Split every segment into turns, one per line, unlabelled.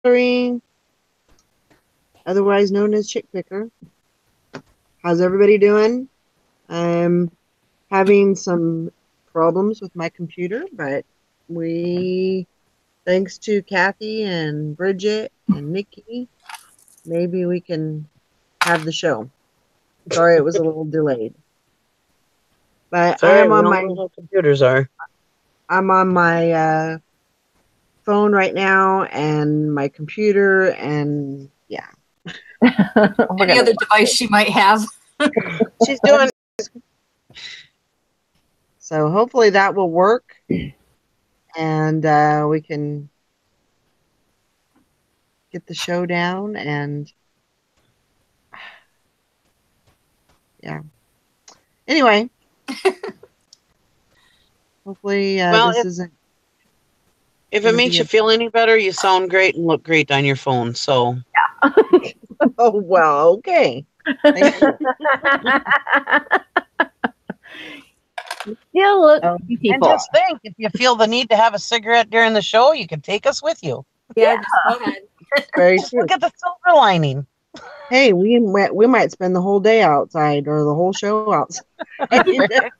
Hillary, otherwise known as Chick Picker. How's everybody doing? I'm having some problems with my computer, but thanks to Kathy and Bridget and Nikki, maybe we can have the show. Sorry it was a little delayed. But
Sorry, we all know how computers are.
I'm on my phone right now and my computer and yeah.
Any other device she might have.
She's doing so hopefully that will work and we can get the show down and yeah. Anyway, hopefully this isn't.
If it makes you feel any better, you sound great and look great on your phone. So.
Yeah. Oh well, okay. Thank you.
Still look beautiful.
And just think, if you feel the need to have a cigarette during the show, you can take us with you.
Yeah, just go ahead.
Very
just
true.
Look at the silver lining.
Hey, we might spend the whole day outside or the whole show outside.
You can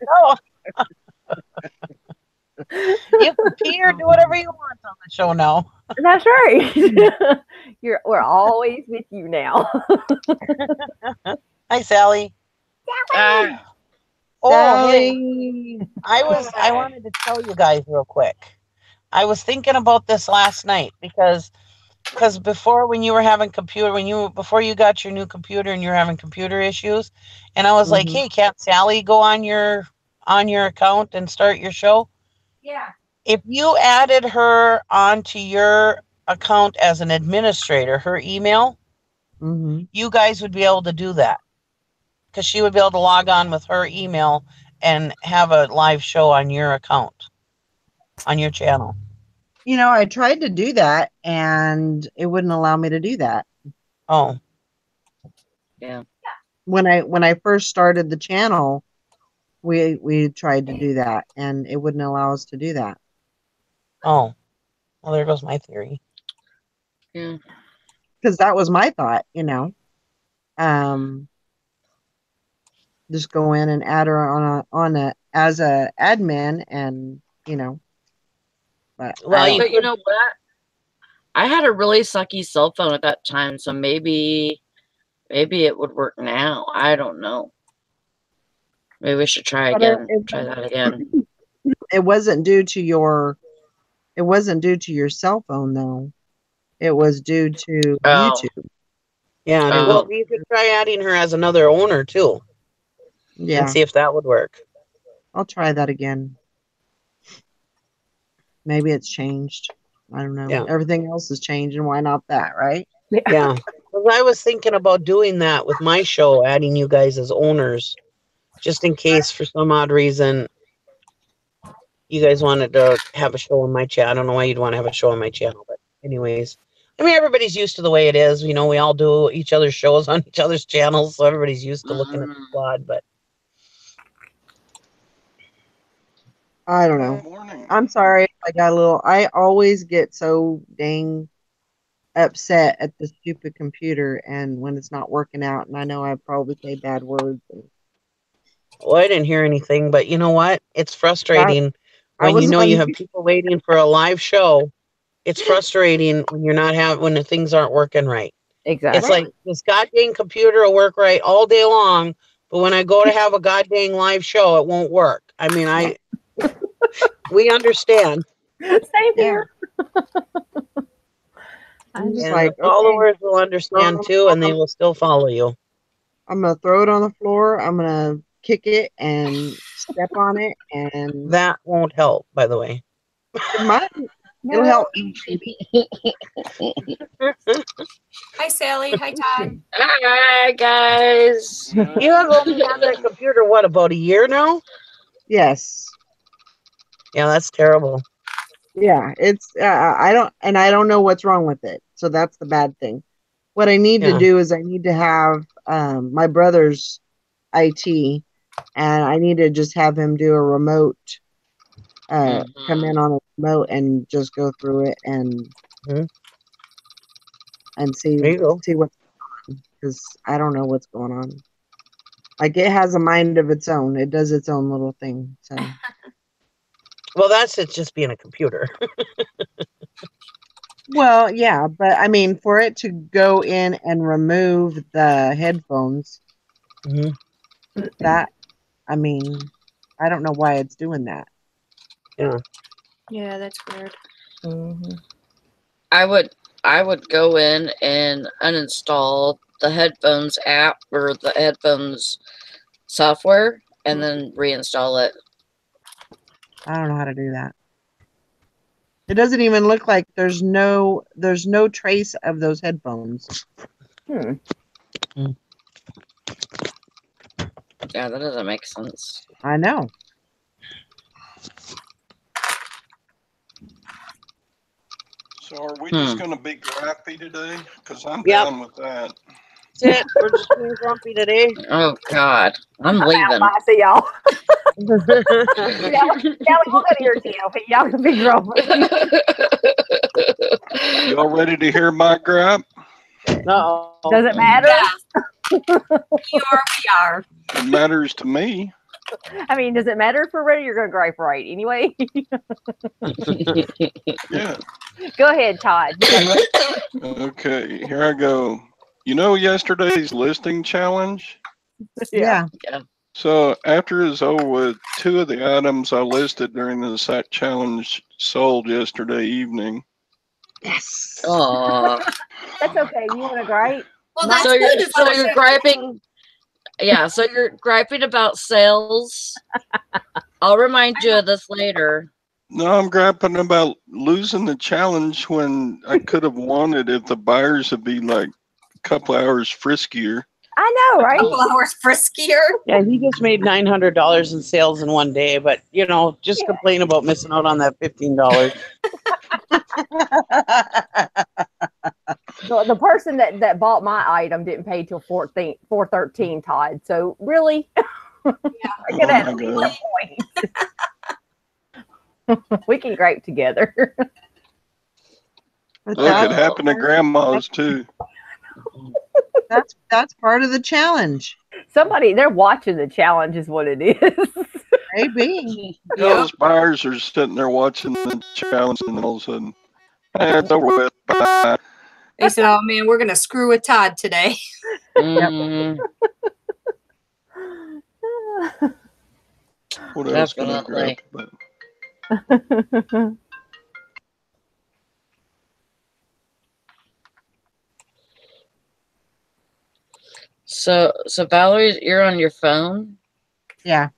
pee or do whatever you want on the show now.
That's right. We're always with you now.
Hi, Sally.
Sally.
Hey, I wanted to tell you guys real quick. I was thinking about this last night because before when you were having before you got your new computer and you're having computer issues, and I was like, hey, can't Sally go on your account and start your show?
Yeah.
If you added her onto your account as an administrator, her email, you guys would be able to do that. Because she would be able to log on with her email and have a live show on your account, on your channel.
You know, I tried to do that and it wouldn't allow me to do that.
Oh.
Yeah.
When I first started the channel, we tried to do that and it wouldn't allow us to do that.
Oh. Well, there goes my theory.
Yeah.
Because that was my thought, you know. Just go in and add her as a admin and, you know. But
you know what? I had a really sucky cell phone at that time, so maybe it would work now. I don't know. Maybe we should try again. Try that again.
It wasn't due to your cell phone though. It was due to YouTube.
Yeah. Well, you could try adding her as another owner too.
Yeah.
And see if that would work.
I'll try that again. Maybe it's changed. I don't know.
Yeah.
Everything else has changed, and why not that, right?
Yeah. Well, I was thinking about doing that with my show, adding you guys as owners, just in case for some odd reason you guys wanted to have a show on my channel. I don't know why you'd want to have a show on my channel, but anyways. I mean, everybody's used to the way it is. You know, we all do each other's shows on each other's channels, so everybody's used to looking at the squad, but
I don't know. I'm sorry. I always get so dang upset at the stupid computer and when it's not working out, and I know I probably say bad words.
Well, I didn't hear anything, but you know what? It's frustrating when you know you have people waiting for a live show. It's frustrating when you're not when the things aren't working right.
Exactly.
It's like this goddamn computer will work right all day long, but when I go to have a goddamn live show, it won't work. I mean, we understand.
Same here.
I'm just
and
like,
the followers will understand too, and they will still follow you.
I'm gonna throw it on the floor. I'm gonna kick it and step on it, and
that won't help. By the way,
it might. It'll help.
Hi, Sally. Hi, Todd.
Hi, guys.
You have only had that computer, what, about a year now?
Yes.
Yeah, that's terrible.
Yeah, it's I don't know what's wrong with it. So that's the bad thing. What I need to do is I need to have my brother's IT, and I need to just have him do a remote come in on a remote and just go through it and and see
There you go.
what's going on, because I don't know what's going on. Like, it has a mind of its own. It does its own little thing. So,
Well, that's it. Just being a computer.
well, yeah, but I mean, for it to go in and remove the headphones, that, I mean, I don't know why it's doing that.
Yeah.
Yeah, that's weird.
I would go in and uninstall the headphones app or the headphones software and then reinstall it.
I don't know how to do that. It doesn't even look like there's no trace of those headphones.
Yeah, that doesn't make sense.
I know.
So are we just going to be gripey today? Because I'm
Yep.
down with that.
That's it. We're just being grumpy today.
Oh God, I'm leaving.
Bye, see y'all.
Yeah.
We'll go to your TLP. Y'all can be grumpy.
Y'all ready to hear my gripe?
No.
Does it matter?
Yeah. We are.
It matters to me.
I mean, does it matter if we're ready? You're going to gripe right anyway.
Yeah.
Go ahead, Todd.
Okay, here I go. You know yesterday's listing challenge?
Yeah.
So after it's over with, 2 of the items I listed during the site challenge sold yesterday evening.
Yes.
Oh.
That's okay. You want to gripe?
Well, that's
So
good.
you're griping. Yeah, so you're griping about sales. I'll remind you of this later.
No, I'm griping about losing the challenge when I could have won it if the buyers would be like a couple hours friskier.
I know,
A
right?
couple hours friskier.
Yeah, he just made $900 in sales in one day, but just complain about missing out on that $15.
The person that bought my item didn't pay till 4/13, Todd. So really,
Yeah.
I could have
Oh my God.
point. We can gripe together.
But
Look, it happened to grandma's too.
that's part of the challenge.
Somebody, they're watching the challenge is what it is.
Maybe.
Those buyers are sitting there watching the challenge, and all of a sudden, hey, it's over with. Bye.
They said, "Oh man, we're gonna screw with Todd today."
Mm,
What else can I
Definitely.
grab about?
So Valerie, you're on your phone.
Yeah.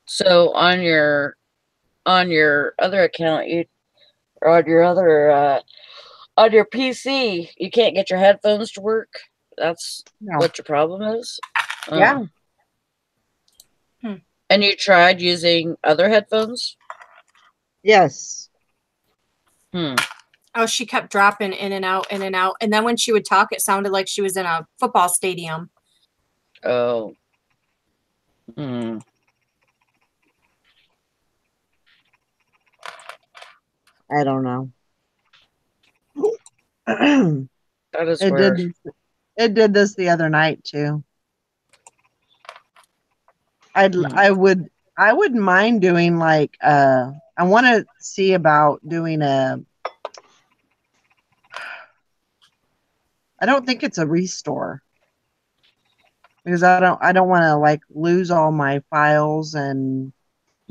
So on your other account, or on your PC, you can't get your headphones to work. That's what your problem is.
Yeah.
And you tried using other headphones?
Yes.
Oh, she kept dropping in and out, in and out, and then when she would talk, it sounded like she was in a football stadium.
Oh.
I don't know.
That is weird.
It did this the other night too. I wouldn't mind doing like I want to see about doing I don't think it's a restore, because I don't want to like lose all my files and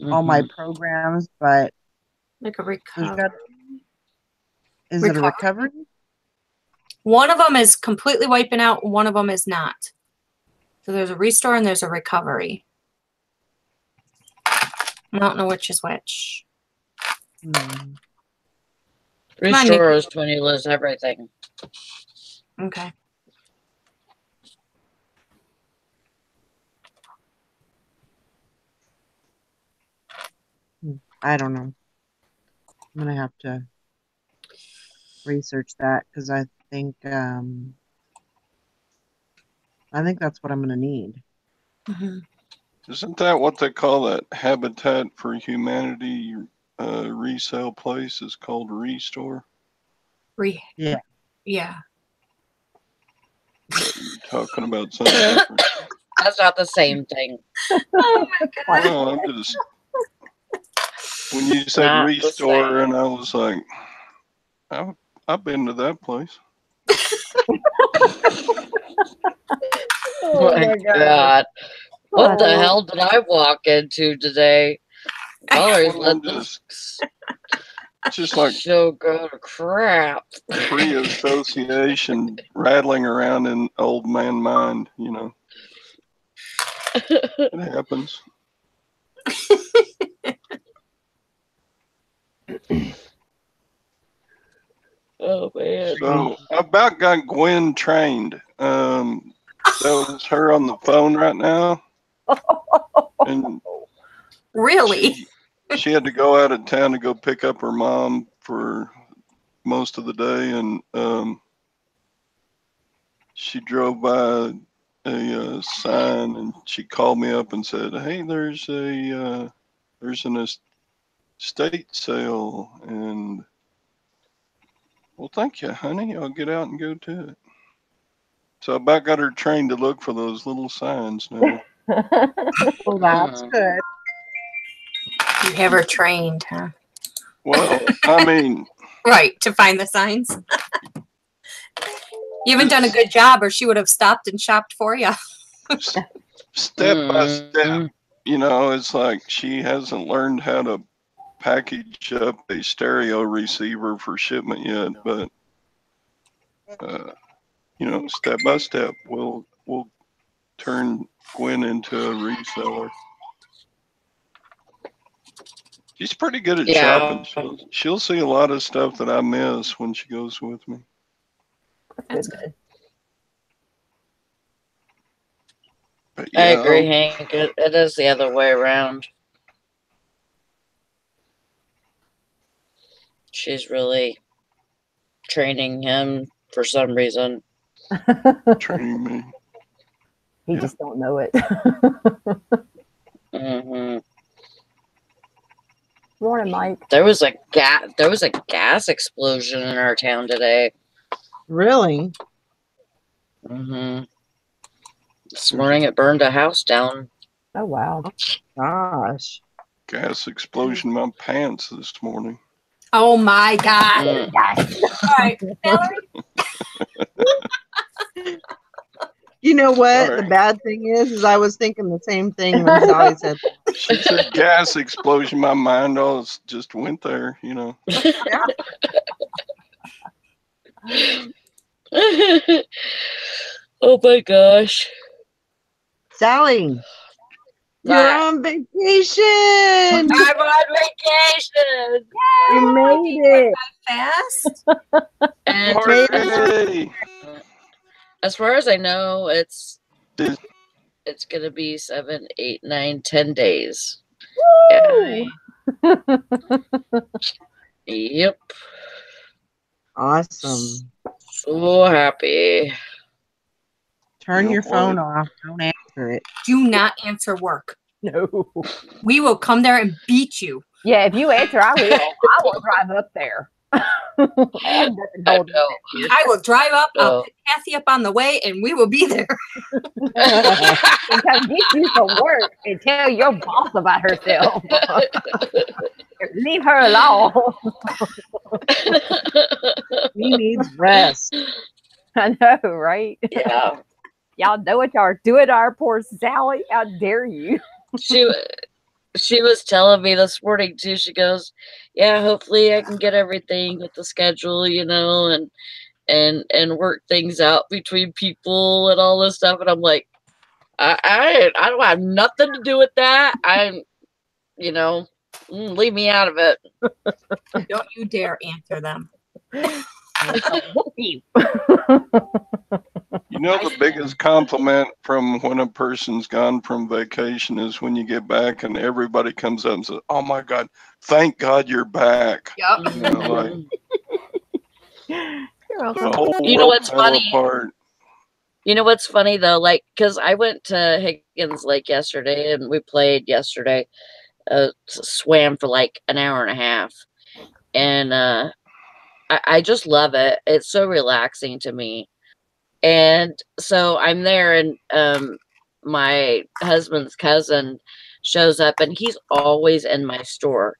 all my programs, but
Like a recovery.
Is it a recovery?
One of them is completely wiping out, one of them is not. So there's a restore and there's a recovery. I don't know which is which.
Restore is when you lose everything.
Okay.
I don't know. I'm gonna have to research that, because I think that's what I'm gonna need.
Isn't that what they call that Habitat for Humanity resale place is called Restore?
Yeah. Yeah.
Talking about something different.
That's not the same thing.
Oh my god.
No, I'm just when you said
Not the
restore,
same.
and I was like, I've been to that place.
Oh my god. What the hell did I walk into today? Valerie
Well,
let
I'm
this
just like
show go to crap.
free association rattling around in old man mind, you know. It happens.
Oh man.
So I about got Gwen trained. That was her on the phone right now, and
Really?
she had to go out of town to go pick up her mom for most of the day, and she drove by a sign, and she called me up and said, "Hey, there's an estate sale," and well, thank you, honey. I'll get out and go to it. So I about got her trained to look for those little signs now.
Well, that's good.
You have her trained, huh?
Well, I mean,
Right, to find the signs. You haven't done a good job, or she would have stopped and shopped for you.
step by step, you know, it's like she hasn't learned how to package up a stereo receiver for shipment yet, but you know, step by step, we'll turn Gwen into a reseller. She's pretty good at shopping. She'll see a lot of stuff that I miss when she goes with me.
That's good.
But
I agree, Hank. It is the other way around. She's really training him for some reason.
Training me.
He just don't know it.
Mm-hmm.
Morning, Mike.
There was a gas explosion in our town today.
Really?
Mm-hmm. This morning it burned a house down.
Oh wow.
Gosh.
Gas explosion in my pants this morning.
Oh my god. All right, Valerie.
You know what?
Sorry.
The bad thing is I was thinking the same thing when Sally said that.
She said gas explosion. My mind all just went there, you know.
Yeah.
Oh my gosh.
Sally, you're on vacation.
I'm on vacation.
You made it.
Fast.
And
Hooray!
as far as I know, it's gonna be 7, 8, 9, 10 days. Yeah. Yep.
Awesome.
So happy.
Turn your phone off. Don't answer it.
Do not answer work.
No.
We will come there and beat you.
Yeah, if you answer, I will. I will drive up there.
I will drive up. I'll pick Kathy up on the way, and we will be there.
And come get you from work and tell your boss about herself. Leave her alone.
He needs rest.
I know, right?
Yeah.
Y'all know what y'all are doing to our poor Sally. How dare you?
She was telling me this morning too. She goes, "Yeah, hopefully I can get everything with the schedule, you know, and work things out between people and all this stuff." And I'm like, I don't have nothing to do with that. I'm, you know, leave me out of it.
Don't you dare answer them.
You know, the biggest compliment from when a person's gone from vacation is when you get back and everybody comes up and says, "Oh my God, thank God you're back."
Yep.
You know, like the whole
You know what's
world fell
funny?
apart.
You know what's funny though? Like, cause I went to Higgins Lake yesterday and we played yesterday. Swam for like an hour and a half, and I just love it. It's so relaxing to me. And so I'm there, and my husband's cousin shows up, and he's always in my store.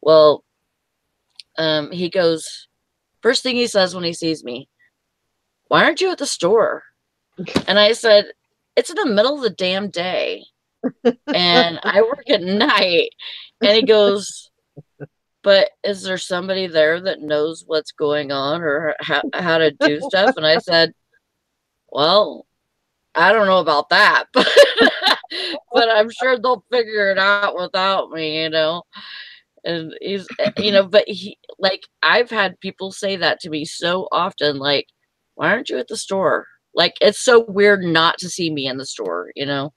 Well, he goes, first thing he says when he sees me, why aren't you at the store? And I said, it's in the middle of the damn day, and I work at night. And he goes, but is there somebody there that knows what's going on or how to do stuff? And I said, well, I don't know about that, but I'm sure they'll figure it out without me, you know. And he's, you know, but he, like, I've had people say that to me so often, like, why aren't you at the store? Like, it's so weird not to see me in the store, you know.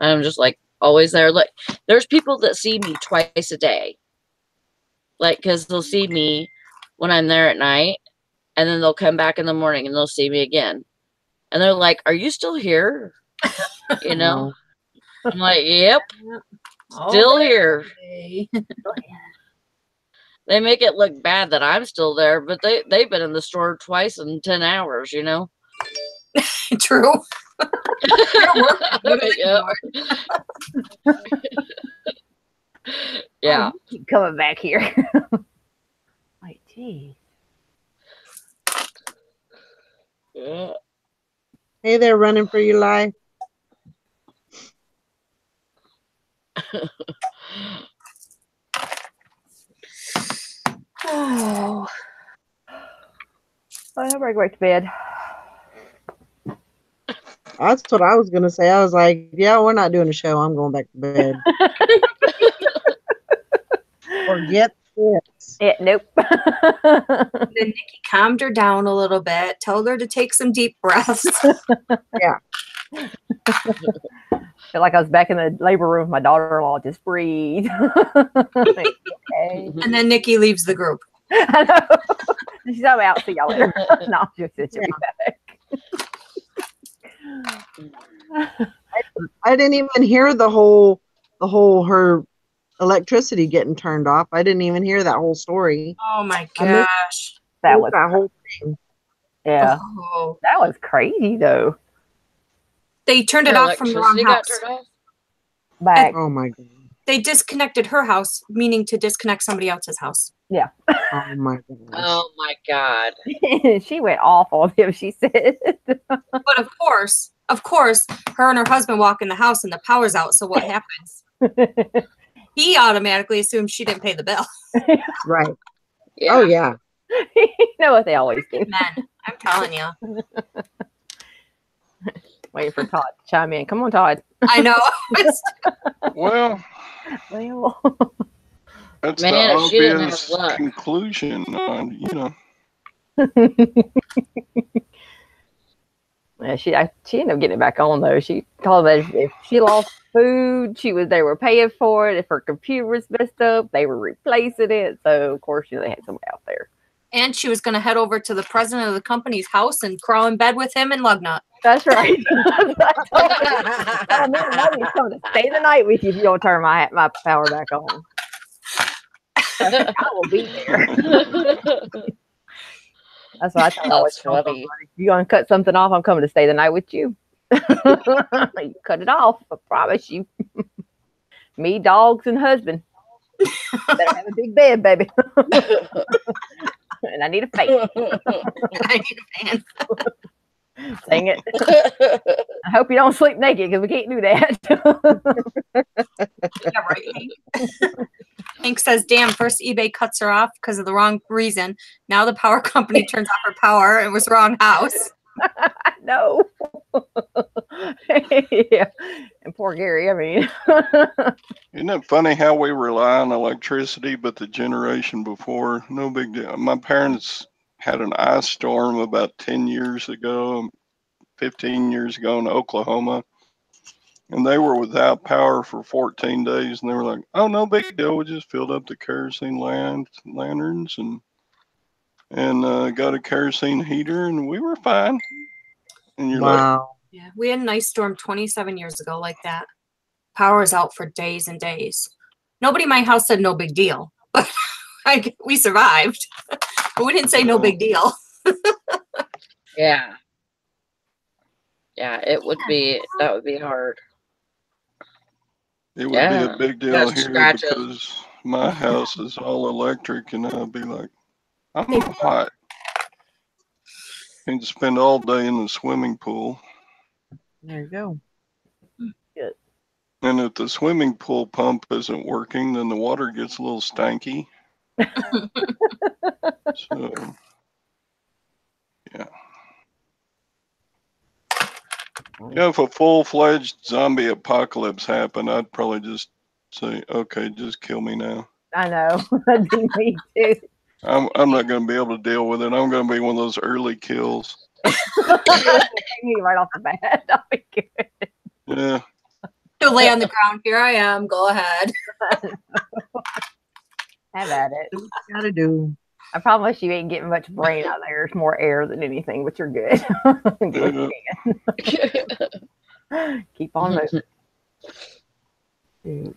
I'm just like always there. Like, there's people that see me twice a day, like, because they'll see me when I'm there at night, and then they'll come back in the morning and they'll see me again. And they're like, are you still here? You know? I'm like, yep, still here. They make it look bad that I'm still there, but they've been in the store twice in 10 hours, you know?
True.
Yeah.
Oh, keep coming back here. Like, geez.
Yeah.
Hey there, running for your life.
Oh. I better go back to bed.
That's what I was going to say. I was like, yeah, we're not doing a show. I'm going back to bed. Forget this.
Yeah, nope.
Then Nikki calmed her down a little bit, told her to take some deep breaths.
Yeah.
Feel like I was back in the labor room with my daughter-in-law. Just breathe. Like, okay.
And then Nikki leaves the group.
I know. She's out. See y'all later. No, she'll be back.
I didn't even hear the whole her electricity getting turned off. I didn't even hear that whole story.
Oh my gosh.
That was
that whole thing.
Yeah.
Oh.
That was crazy though.
They turned it off from the wrong house.
Back.
Oh my god.
They disconnected her house, meaning to disconnect somebody else's house.
Yeah.
Oh my god.
Oh my god.
She went off on him, she said.
But of course, her and her husband walk in the house and the power's out. So what happens? He automatically assumes she didn't pay the bill.
Right.
Yeah.
Oh yeah.
You know what they always do.
Man, I'm telling you.
Waiting for Todd to chime in. Come on, Todd.
I know.
Well, that's
Man,
the
she didn't have
obvious
luck.
conclusion on, you know.
Yeah, she ended up getting it back on though. She told them that if she lost food, they were paying for it. If her computer was messed up, they were replacing it. So of course, they had somebody out there.
And she was going to head over to the president of the company's house and crawl in bed with him and lug nut.
That's right. I told me nobody's coming to stay the night with you if you don't turn my power back on. I will be there. That's what I thought.
That's funny.
If you're going to cut something off, I'm coming to stay the night with you. You cut it off, I promise you. Me, dogs, and husband. Better have a big bed, baby. And I need a fan.
I need a fan.
Dang it. I hope you don't sleep naked because we can't do that.
Yeah, right. Hank says, damn, first eBay cuts her off because of the wrong reason. Now the power company turns off her power. It was the wrong house.
No. Yeah. And poor Gary, I mean.
Isn't it funny how we rely on electricity, but the generation before, no big deal. My parents had an ice storm about 10 years ago, 15 years ago in Oklahoma, and they were without power for 14 days, and they were like, oh, no big deal. We just filled up the kerosene lanterns and got a kerosene heater, and we were fine. And you're
Wow.
Yeah, we had an ice storm 27 years ago like that. Power was out for days and days. Nobody in my house said no big deal, but we survived. But we didn't say no big deal.
Yeah. Yeah, it would be, that would be hard.
It would be a big deal
Just
here
scratches.
because my house is all electric, and I'd be like, I'm hot. Can spend all day in the swimming pool.
There you go.
Good.
And if the swimming pool pump isn't working, then the water gets a little stanky. So, yeah. Yeah, if a full-fledged zombie apocalypse happened, I'd probably just say, okay, just kill me now.
I know. That'd be me too.
I'm not going to be able to deal with it. I'm going to be one of those early kills.
Me right off the bat. That'll be good.
Yeah.
To lay on the ground. Here I am. Go ahead.
Have at it.
Do what you gotta do.
I promise you ain't getting much brain out there. It's more air than anything, but you're good. Keep on moving.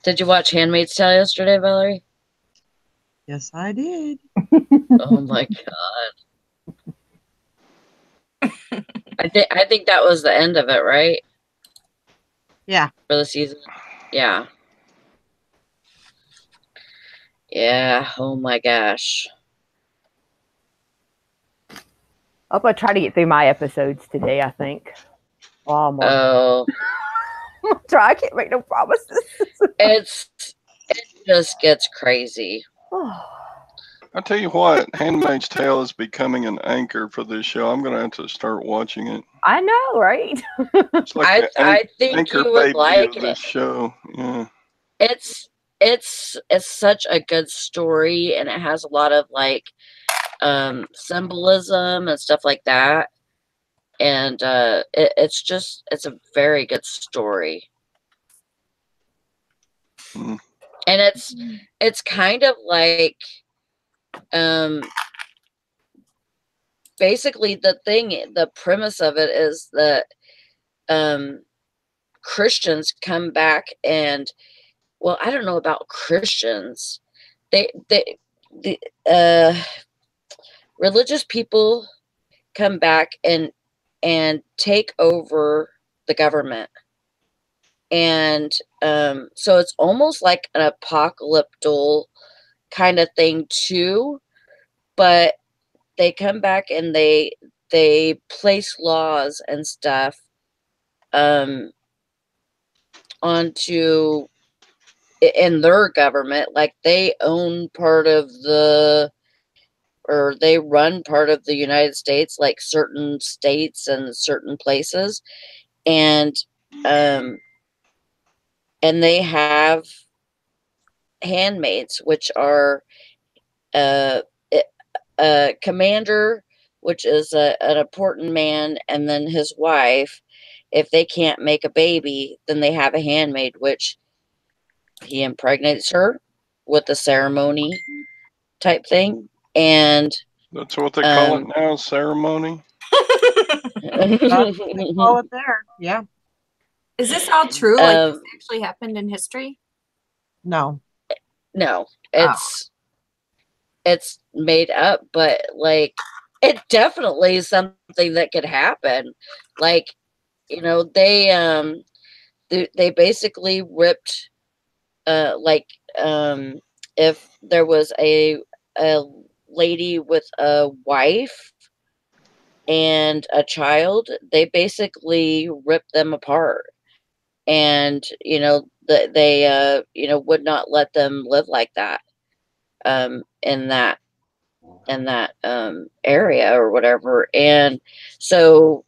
Did you watch Handmaid's Tale yesterday, Valerie?
Yes, I did.
Oh my god. I think that was the end of it, right?
Yeah.
For the season. Yeah. Yeah. Oh my gosh.
I'm gonna try to get through my episodes today, I think.
Oh.
I'm try. I can't make no promises.
It just gets crazy.
I'll tell you what, Handmaid's Tale is becoming an anchor for this show. I'm going to have to start watching it.
I know, right?
It's like
I think
anchor
you would
baby
like
of this
it.
show. Yeah.
It's such a good story, and it has a lot of like symbolism and stuff like that. And it's a very good story.
Mm.
And it's kind of like basically the premise of it is that Christians come back, and well, I don't know about Christians. The religious people come back and take over the government. And so it's almost like an apocalyptic kind of thing too, but they come back and they place laws and stuff onto in their government, like they own part of or they run part of the United States, like certain states and certain places, and they have handmaids, which are a commander, which is an important man, and then his wife. If they can't make a baby, then they have a handmaid, which he impregnates her with a ceremony type thing. And
that's what they call it now, ceremony.
That's what they call it there. Yeah.
Is this all true? Like this actually happened in history?
No.
No, it's made up, but like it definitely is something that could happen. Like, you know, they basically ripped if there was a lady with a wife and a child, they basically ripped them apart, and you know they would not let them live like that in that area or whatever. And so,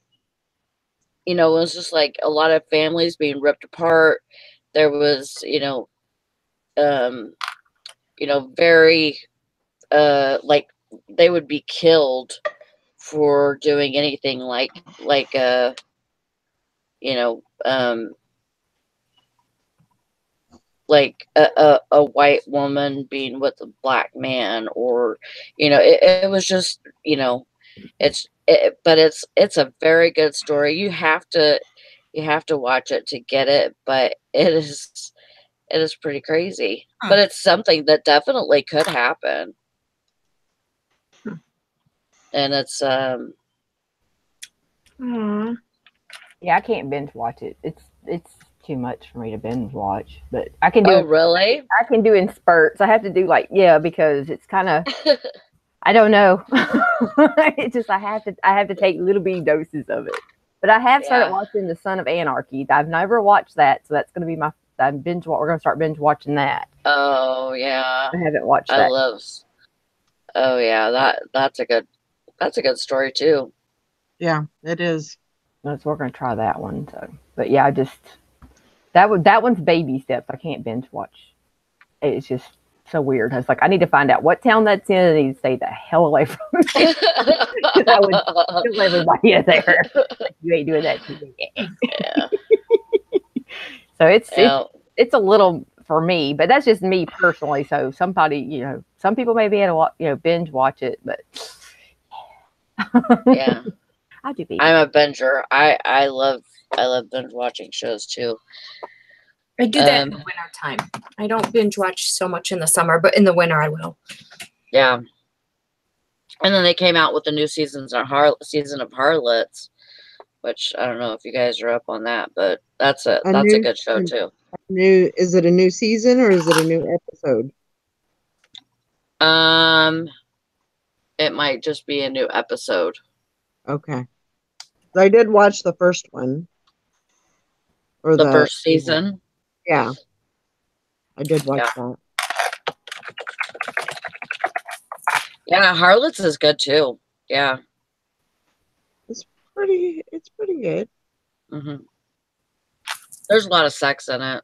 you know, it was just like a lot of families being ripped apart. There was, very like they would be killed for doing anything like you know like a white woman being with a black man, or it was just but it's a very good story. You have to watch it to get it, but It is pretty crazy.
Huh.
But it's something that definitely could happen. And it's
Yeah, I can't binge watch it. It's too much for me to binge watch. But I can do
Oh, really?
I can do in spurts. I have to do because it's kind of I don't know. It's just I have to take little bitty doses of it. But I have started watching The Son of Anarchy. I've never watched that, so that's going to be my binge. We're going to start binge watching that.
Oh yeah.
I haven't watched that.
Oh yeah, that's a good story too.
Yeah, it is.
So we're going to try that one. So, but yeah, that one's baby steps. I can't binge watch. It's just so weird. I was like, I need to find out what town that's in. I need to stay the hell away from it. I would kill everybody in there. Like, you ain't doing that to me.
Yeah.
So it's a little for me, but that's just me personally. So somebody, some people may be able to binge watch it, but
yeah.
I do.
I'm a binger. I love binge watching shows too.
I do that in the winter time. I don't binge watch so much in the summer, but in the winter I will.
Yeah. And then they came out with the new season of Harlots, which I don't know if you guys are up on that, but that's a good show too.
Is it a new season or is it a new episode?
It might just be a new episode.
Okay. I did watch the first one. Or
the first season.
Yeah. I did watch that.
Yeah, Harlots is good too. Yeah.
It's pretty good.
Mm-hmm. There's a lot of sex in it.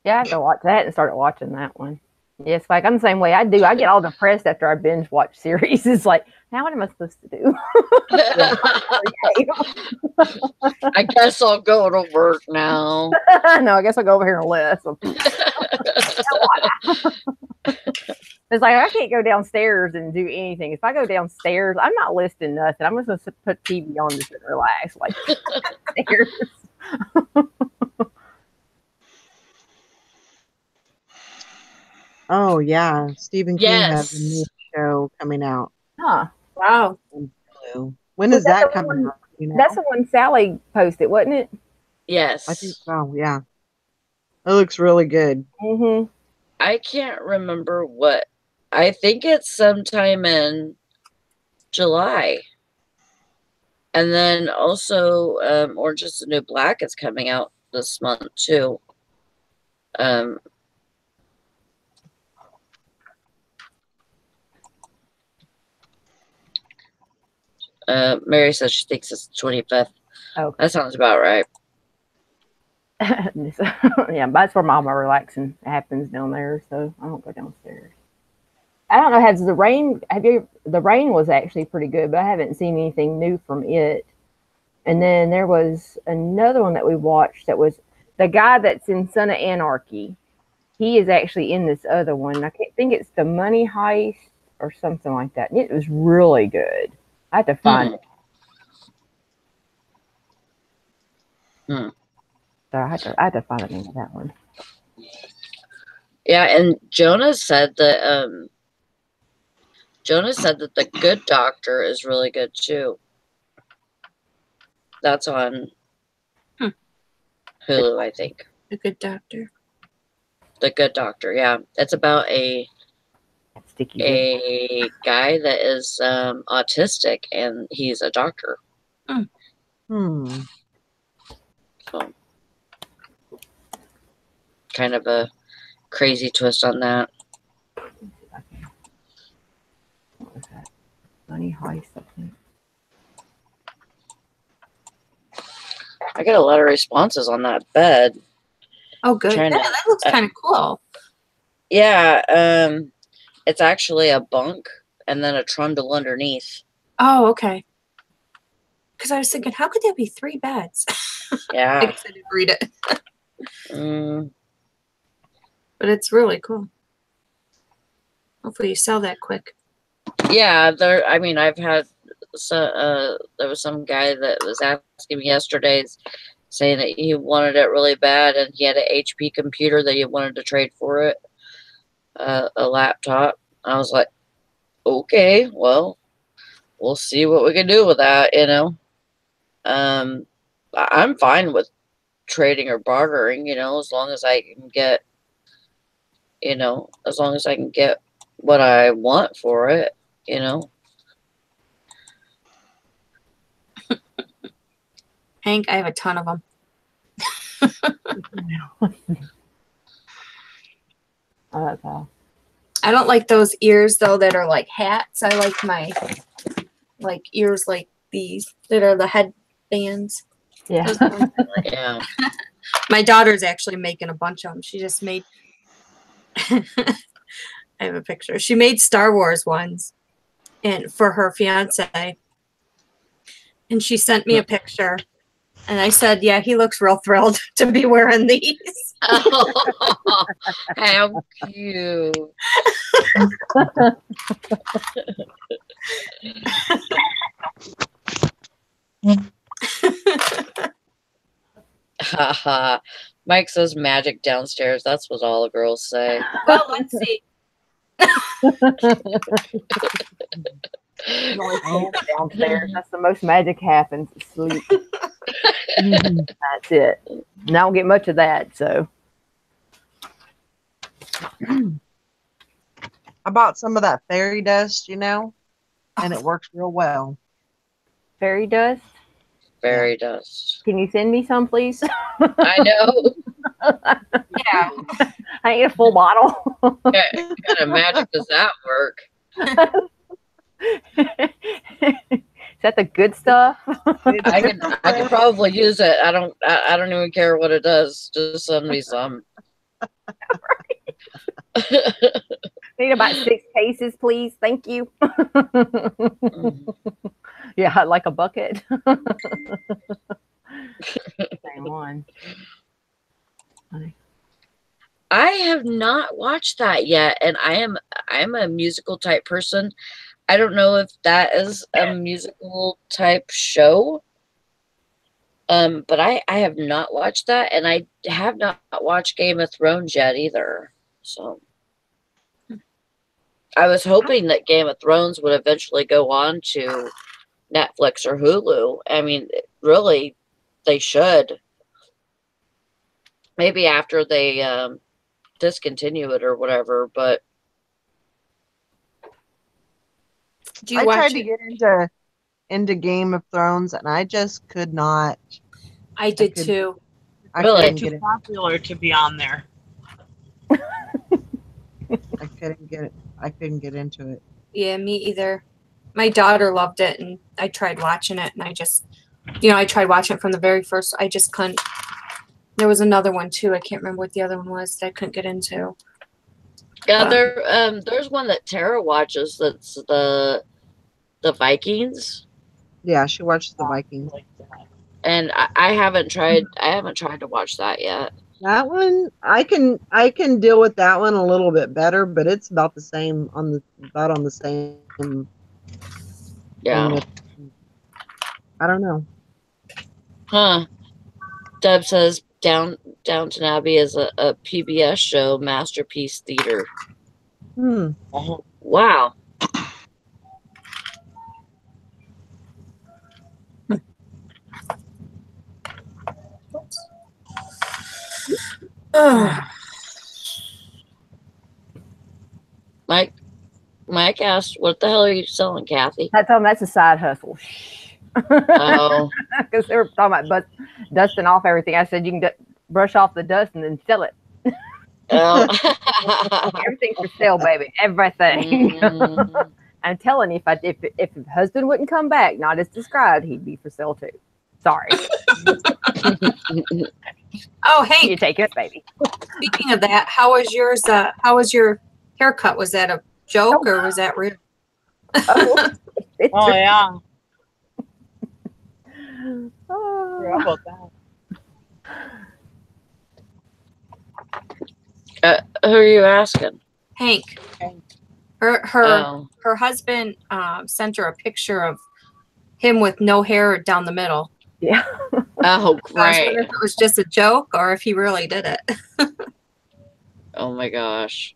Yeah, I have to watch that and started watching that one. Yes, like I'm the same way. I get all depressed after I binge watch series. It's like, now what am I supposed to do?
I guess I'll go to work now.
No, I guess I'll go over here and listen. It's like I can't go downstairs and do anything. If I go downstairs, I'm not listening nothing. I'm just going to put TV on just and relax. Like upstairs.
Oh yeah, Stephen King has a new show coming out.
Huh?
Wow.
When is that coming out?
That's the one Sally posted, wasn't it?
Yes.
I think so. Yeah, it looks really good.
Mm-hmm.
I can't remember what. I think it's sometime in July. And then also Orange is the New Black is coming out this month too. Mary says she thinks it's the 25th.
Oh,
that sounds about right.
Yeah, that's where Mama relaxing happens down there, so I don't go downstairs. I don't know. The Rain was actually pretty good, but I haven't seen anything new from it. And then there was another one that we watched that was the guy that's in Son of Anarchy. He is actually in this other one. I think it's the Money Heist or something like that. And it was really good. I had to find it. So I had to find the name of that one.
Yeah, and Jonah said that The Good Doctor is really good too. That's on Hulu, I think.
The Good Doctor.
The Good Doctor, yeah. It's about a guy that is autistic and he's a doctor. So kind of a crazy twist on that.
What was that? Money Heist, I think.
I get a lot of responses on that bed.
Oh, good. That looks kind of cool.
Yeah, it's actually a bunk and then a trundle underneath.
Oh, okay. Because I was thinking, how could there be 3 beds?
Yeah.
I guess I didn't read it. But it's really cool. Hopefully you sell that quick.
Yeah, I've had there was some guy that was asking me yesterday, saying that he wanted it really bad, and he had an HP computer that he wanted to trade for it, a laptop. I was like, okay, well, we'll see what we can do with that, you know. I'm fine with trading or bartering, you know, as long as I can get, you know, as long as I can get what I want for it, you know.
Hank, I have a ton of them.
Oh, that's all.
I don't like those ears though that are like hats. I like my like ears like these that are the headbands.
Yeah.
Yeah.
My daughter's actually making a bunch of them. She just made I have a picture. She made Star Wars ones and for her fiance. And she sent me a picture. And I said, yeah, he looks real thrilled to be wearing these.
Oh, how cute. Haha. Mike says magic downstairs. That's what all the girls say.
Well, let's see.
Downstairs. That's the most magic happens. Sleep. That's it. And I don't get much of that, so.
I bought some of that fairy dust, you know, and it works real well.
Fairy dust?
Fairy dust.
Can you send me some, please?
I know.
Yeah.
I need a full bottle.
What kind of magic does that work?
Is that the good stuff?
I could probably use it. I don't even care what it does. Just send me some.
Need about 6 cases, please. Thank you. Yeah, like a bucket. Same one.
I have not watched that yet, and I'm a musical type person. I don't know if that is a musical type show. But I have not watched that, and I have not watched Game of Thrones yet either. So I was hoping that Game of Thrones would eventually go on to Netflix or Hulu. I mean, really, they should. Maybe after they discontinue it or whatever, but
I tried to get into Game of Thrones, and I just could not.
I did too.
Really?
Too popular to be on there.
I couldn't get it. I couldn't get into it.
Yeah, me either. My daughter loved it, and I tried watching it, and I just, I tried watching it from the very first. I just couldn't. There was another one too. I can't remember what the other one was that I couldn't get into.
Yeah, there's one that Tara watches. That's the Vikings.
Yeah, she watches the Vikings.
And I haven't tried. I haven't tried to watch that yet.
That one, I can deal with that one a little bit better, but it's about the same on the same.
Yeah.
I don't know. Huh.
Deb says Downton Abbey is a PBS show, Masterpiece Theater. Wow. Mike asked, "What the hell are you selling, Kathy?"
I told him that's a side hustle.
Oh,
because they were talking about dusting off everything. I said you can brush off the dust and then sell it.
Oh.
Everything's for sale, baby. Everything. I'm telling you, if the husband wouldn't come back, not as described, he'd be for sale too. Sorry.
Oh, hey,
you take it, baby.
Speaking of that, how was yours? How was your haircut? Was that a joke or was that real?
Oh yeah.
How
about
that? Who are you asking?
Hank. Her husband sent her a picture of him with no hair down the middle.
Yeah.
Oh,
So I was
great.
wondering if it was just a joke or if he really did it.
Oh my gosh.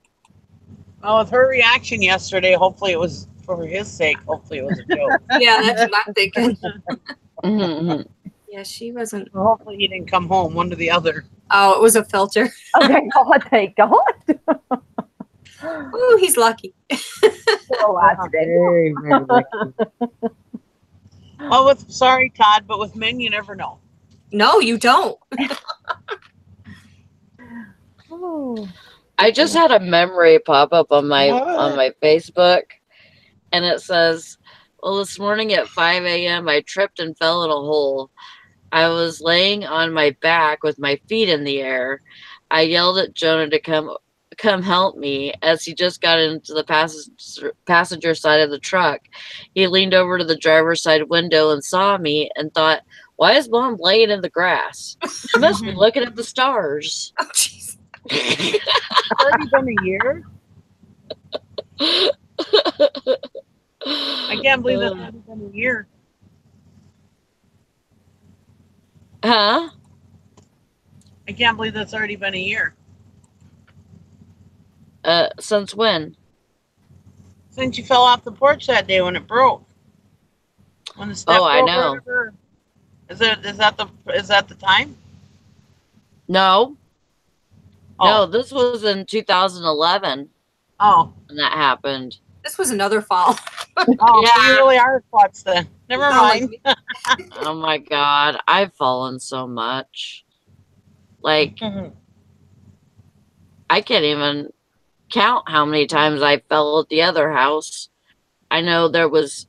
Well, with her reaction yesterday, hopefully it was for his sake. Hopefully it was a joke.
Yeah, that's what I'm thinking.
Mhm.
Yeah, she wasn't.
Well, hopefully he didn't come home, one or the other.
Oh, it was a filter.
Okay, God, thank God.
Ooh, he's lucky.
Oh, I did.
Very, very lucky.
Well, sorry, Todd, but with men, you never know.
No, you don't.
Oh.
I just had a memory pop up on my Facebook, and it says, "Well, this morning at 5 a.m., I tripped and fell in a hole. I was laying on my back with my feet in the air. I yelled at Jonah to come help me as he just got into the passenger side of the truck. He leaned over to the driver's side window and saw me and thought, why is Mom laying in the grass? She must be looking at the stars."
Oh, jeez.
It's already been a year. I can't believe that's already been a year.
Huh?
I can't believe that's already been a year.
Since when?
Since you fell off the porch that day when it broke. When the step broke.
I know.
Whatever. Is that the time?
No.
Oh.
No, this was in 2011
Oh.
when that happened.
This was another fall.
Oh,
Yeah.
so you really are spots then. Never mind.
Oh my God. I've fallen so much. Like, I can't even count how many times I fell at the other house. I know there was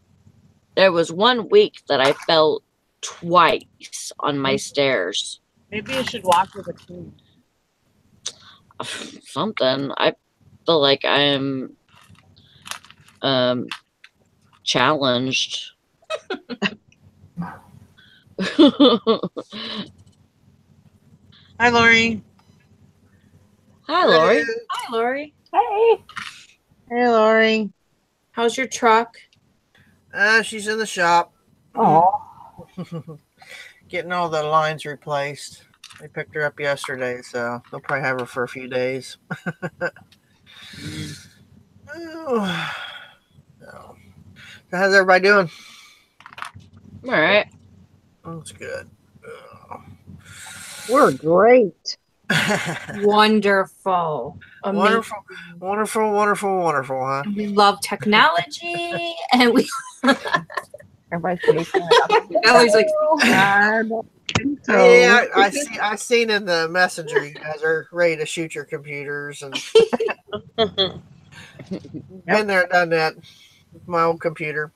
1 week that I fell twice on my stairs.
Maybe you should walk with a team.
Something. I feel like I'm challenged.
Hi, Lori.
Hi, Lori.
Hi, Lori.
Hey.
Hey, Lori.
How's your truck?
She's in the shop.
Oh.
Getting all the lines replaced. They picked her up yesterday, so they'll probably have her for a few days. Oh. So, how's everybody doing?
All right.
That's good.
We're great.
Wonderful. Amazing.
Wonderful, huh?
We love technology, and we.
Everybody's
Ellie's like,
Yeah, I seen in the messenger you guys are ready to shoot your computers, and been there, done that with my old computer.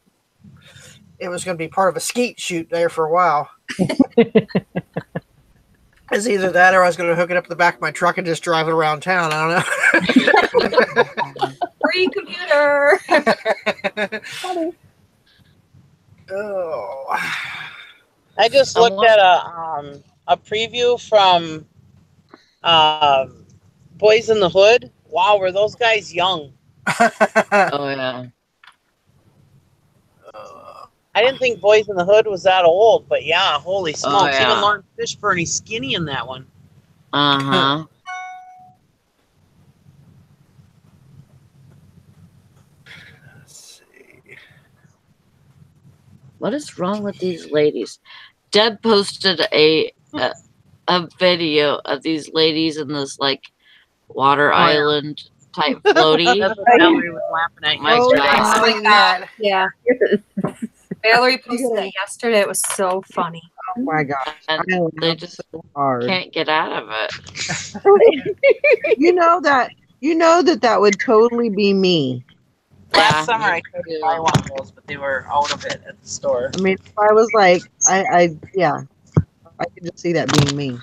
It was going to be part of a skeet shoot there for a while. It's either that or I was going to hook it up to the back of my truck and just drive it around town. I don't know.
free computer.
Oh.
I just looked at a preview from Boys in the Hood. Wow, were those guys young?
Oh yeah.
I didn't think Boys in the Hood was that old, but yeah, holy smokes.
yeah.
Even Lawrence Fishburne's skinny in that one.
Uh-huh.
Let's see.
What is wrong with these ladies? Deb posted a video of these ladies in this like water island type floaty.
That's what Valerie was laughing at.
My God.
Oh my God. Yeah. Valerie posted that yesterday. It was so funny.
Oh my gosh.
And
I
they
laughed
just
so hard.
can't get out of it.
You know that would totally be me.
Last summer I tried to buy one of those, but they were out of it at the store.
I mean, if I was like, I could just see that being me.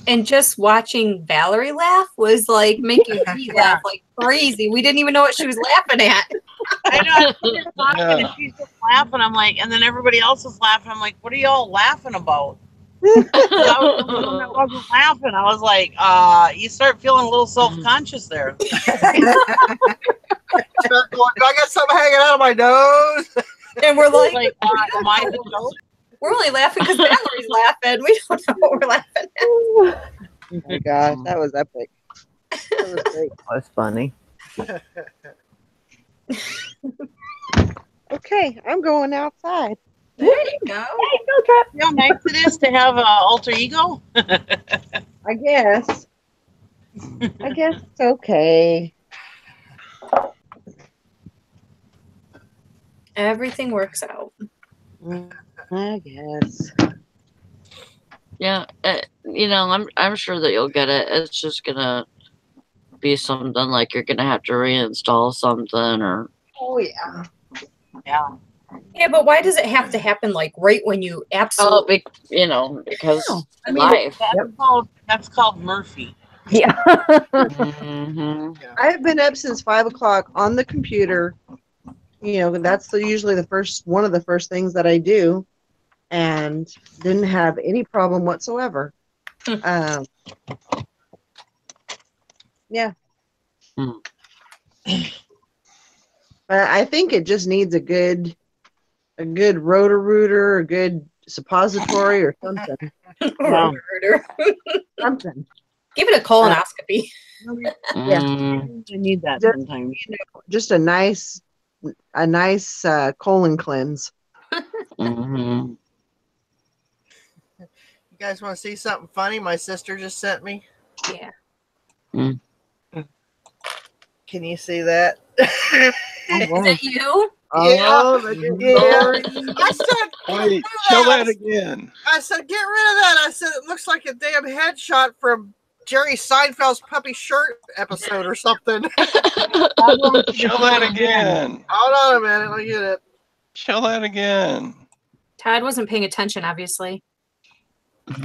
And just watching Valerie laugh was like making me laugh like crazy. We didn't even know what she was laughing at.
I know. I'm talking and she's just laughing. I'm like, and then everybody else is laughing. I'm like, what are y'all laughing about? I was the one that wasn't laughing. I was like, you start feeling a little self-conscious there.
Start going, do I got something hanging out of my nose?
And we're like
Am I the joke?
We're only laughing because Valerie's laughing. We don't know what we're laughing at.
Oh my gosh, that was epic. That was great.
That's funny.
Okay, I'm going outside.
There you go.
Hey, go Trap.
You know how nice it is to have an alter ego?
I guess. I guess it's okay.
Everything works out.
I guess.
Yeah, you know, I'm sure that you'll get it. It's just gonna be something like you're gonna have to reinstall something or.
Oh yeah.
Yeah.
Yeah, but why does it have to happen like right when you absolutely?
You know, because
I mean,
life.
that's called Murphy.
Yeah.
Mhm.
I've been up since 5 o'clock on the computer. You know, that's usually one of the first things that I do, and didn't have any problem whatsoever. Yeah.
Hmm.
But I think it just needs a good rotor-rooter, a good suppository, or something. Something.
Give it a colonoscopy.
Yeah,
Mm.
I need that
Just-
sometimes.
just a nice colon cleanse.
Mhm.
You guys want to see something funny? My sister just sent me.
Yeah.
Mm.
Can you see that?
Is that you?
Oh, look at Lori.
I said,
Wait, show that again.
I said, get rid of that. I said, it looks like a damn headshot from Jerry Seinfeld's Puppy Shirt episode or something.
Show that again.
Hold on a minute. Let me get it.
Show that again.
Todd wasn't paying attention, obviously. All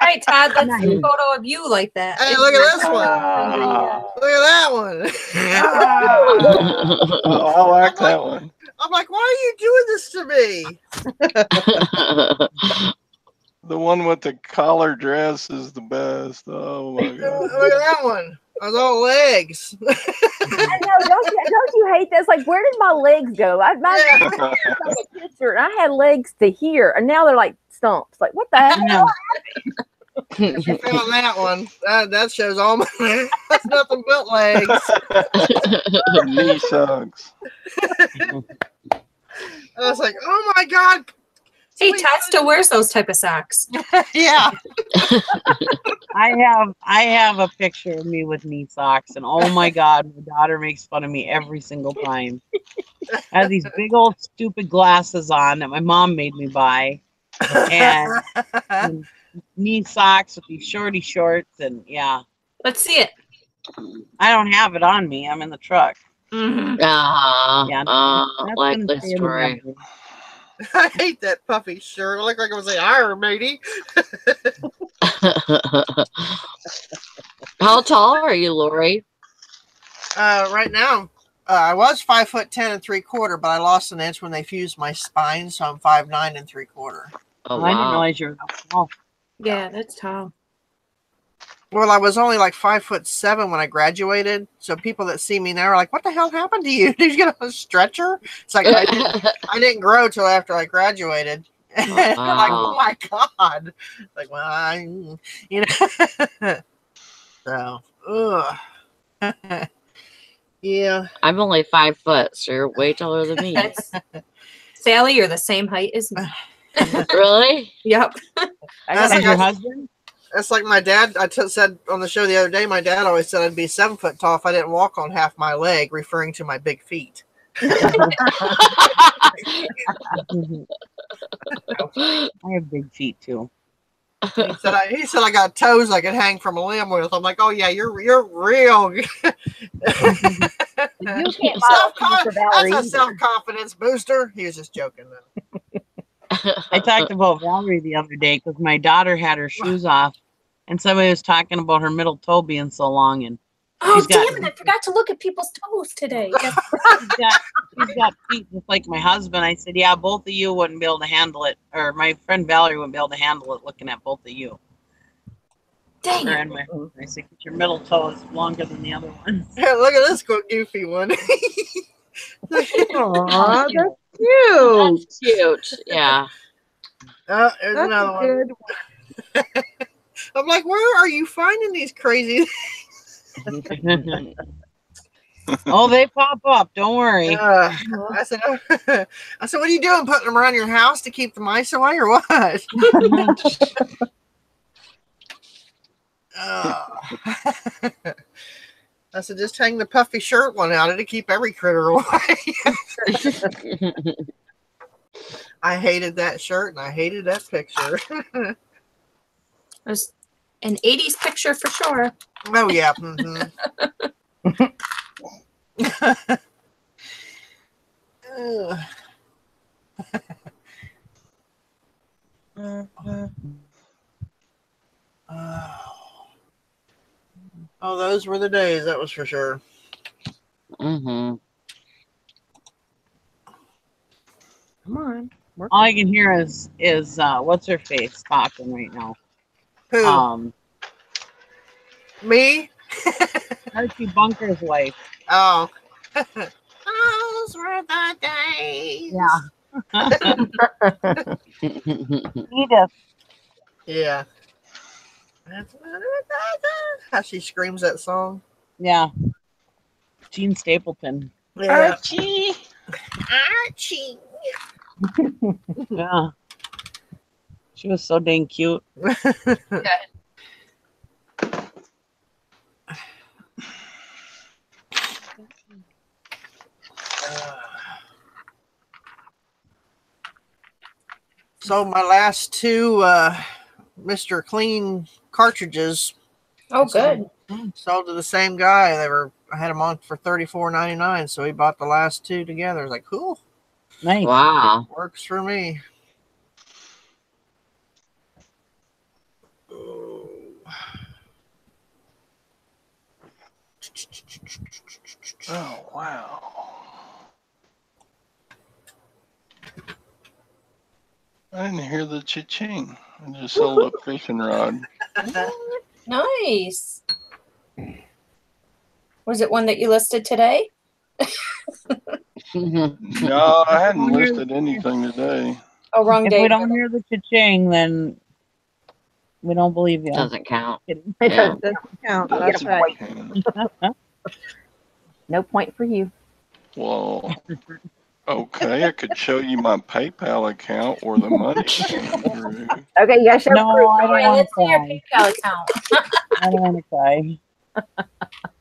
right, Todd, let's see a photo of you like that.
Hey, look at this one. Look at that one.
Oh, I like that one.
I'm like, why are you doing this to me?
The one with the collar dress is the best. Oh my
Look
god.
at that one. Those old legs.
I know, don't you hate that? It's like, where did my legs go? I saw a picture and I had legs to here, and now they're like stumps. Like, what the hell?
I found that one. That shows all my that's nothing but legs.
Knee socks.
I was like, oh my god.
Hey, Todd still wears those type of socks.
Yeah. I have a picture of me with knee socks, and oh my god, my daughter makes fun of me every single time. I have these big old stupid glasses on that my mom made me buy, and knee socks with these shorty shorts, and yeah.
Let's see it.
I don't have it on me. I'm in the truck.
Mm-hmm.
Yeah,
likely story.
I hate that puffy shirt. I look like I was an Iron matey.
How tall are you, Lori?
Right now, I was 5'10" and 3/4, but I lost an inch when they fused my spine, so I'm 5'9" and 3/4.
Oh,
I didn't
wow.
realize you were that small.
Yeah, that's tall.
Well, I was only like 5'7" when I graduated, so people that see me now are like, "What the hell happened to you? Did you get on a stretcher?" It's like I didn't grow till after I graduated. I'm like, oh my god! Like, well, you know, so, ugh. Yeah.
I'm only 5 foot, so you're way taller than me.
Sally, you're the same height as me.
Really?
Yep.
That's
Like your husband?
That's like my dad. I said on the show the other day, my dad always said I'd be 7 foot tall if I didn't walk on half my leg, referring to my big feet.
I have big feet too.
He said I got toes I could hang from a limb with. I'm like, oh yeah, you're real.
You can't
That's a self-confidence booster. He was just joking though.
I talked about Valerie the other day because my daughter had her shoes off, and somebody was talking about her middle toe being so long, and
oh damn it! I forgot to look at people's toes today.
she's got feet just like my husband. I said, yeah, both of you wouldn't be able to handle it, or my friend Valerie wouldn't be able to handle it looking at both of you.
Dang it.
I said, your middle toe is longer than the other one.
Look at this goofy one.
Aw, that's cute.
That's cute. Yeah.
There's
That's
another
a
one.
good
I'm like, where are you finding these crazy?
Oh, they pop up. Don't worry.
I said, what are you doing? Putting them around your house to keep the mice away, or what? I said, just hang the puffy shirt one out. It'll keep every critter away. I hated that shirt and I hated that picture.
It was an 80s picture for sure.
Oh, yeah. Mm-hmm. Oh, those were the days. That was for sure.
Mm-hmm.
Come on.
All I can hear is what's her face talking right now.
Who? Me?
Archie Bunker's wife.
Oh. Those were the days.
Yeah. Edith.
Yeah. How she screams that song.
Yeah. Gene Stapleton.
Yeah.
Archie.
Archie.
Yeah. She was so dang cute.
So my last two Mr. Clean cartridges.
Oh, good.
Sold to the same guy. I had them on for $34.99, so he bought the last two together. I was like, cool.
Nice.
Wow.
Works for me.
Oh, wow. I didn't hear the cha-ching. I just sold a fishing rod.
Nice. Was it one that you listed today?
No, I hadn't listed anything today.
Oh, wrong
If
day.
we don't hear the cha-ching, then we don't believe you.
Doesn't count.
It
Yeah.
doesn't
Doesn't count.
You
That's
get a
right.
point. No point for you.
Well, okay, I could show you my PayPal account or the money came through.
Okay, you gotta show
No,
proof.
I don't
Yeah,
want
let's
to
see your
cry.
PayPal account.
I don't want to cry.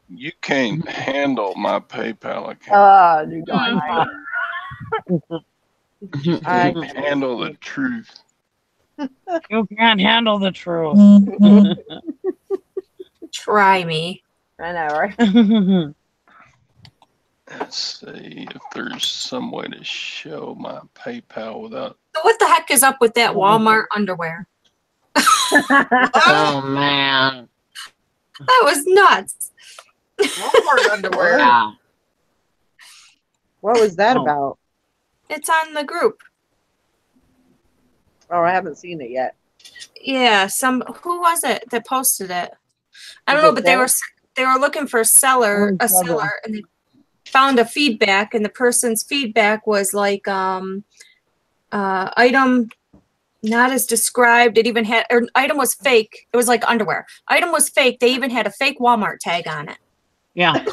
You can't handle my PayPal account.
Oh, you darn right.
You
I
can't handle the truth.
You can't handle the truth.
Try me.
I know, right?
Let's see if there's some way to show my PayPal without.
So what the heck is up with that Walmart underwear?
Oh man.
That was nuts.
Walmart underwear.
Yeah.
What was that
Oh.
about?
It's on the group.
Oh, I haven't seen it yet.
Yeah, who was it that posted it? I don't
Was
know,
it
but
Deb?
they were looking for a seller,
Deborah.
and they found a feedback, and the person's feedback was like item not as described. It even had, or item was fake. It was like underwear. Item was fake. They even had a fake Walmart tag on it.
Yeah.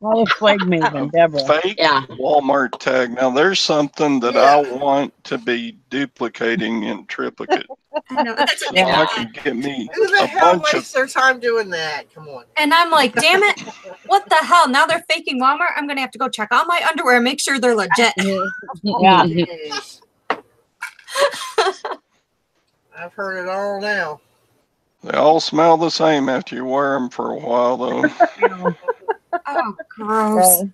Well, it's flag maven, Deborah.
Fake
Yeah.
Walmart tag. Now there's something that I want to be duplicating in triplicate.
I know. That's
So
Yeah.
I can get me
Who the
a
hell
bunch of.
wastes their time doing that? Come on.
And I'm like, damn it, what the hell? Now they're faking Walmart. I'm gonna have to go check all my underwear and make sure they're legit.
Yeah.
Jeez. I've heard it all now.
They all smell the same after you wear them for a while, though.
Oh, gross.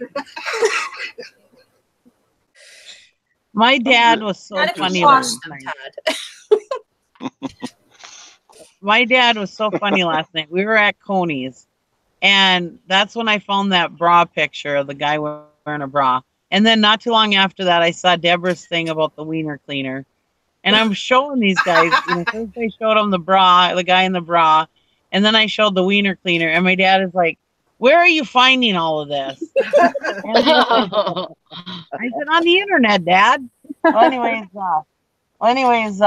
My dad was so
Not if you
funny
wash
last
them,
night.
Todd.
My dad was so funny last night. We were at Coney's, and that's when I found that bra picture of the guy wearing a bra. And then not too long after that, I saw Deborah's thing about the wiener cleaner. And I'm showing these guys, first I showed them the bra, the guy in the bra, and then I showed the wiener cleaner. And my dad is like, where are you finding all of this? I said, on the internet, Dad. Well, anyways,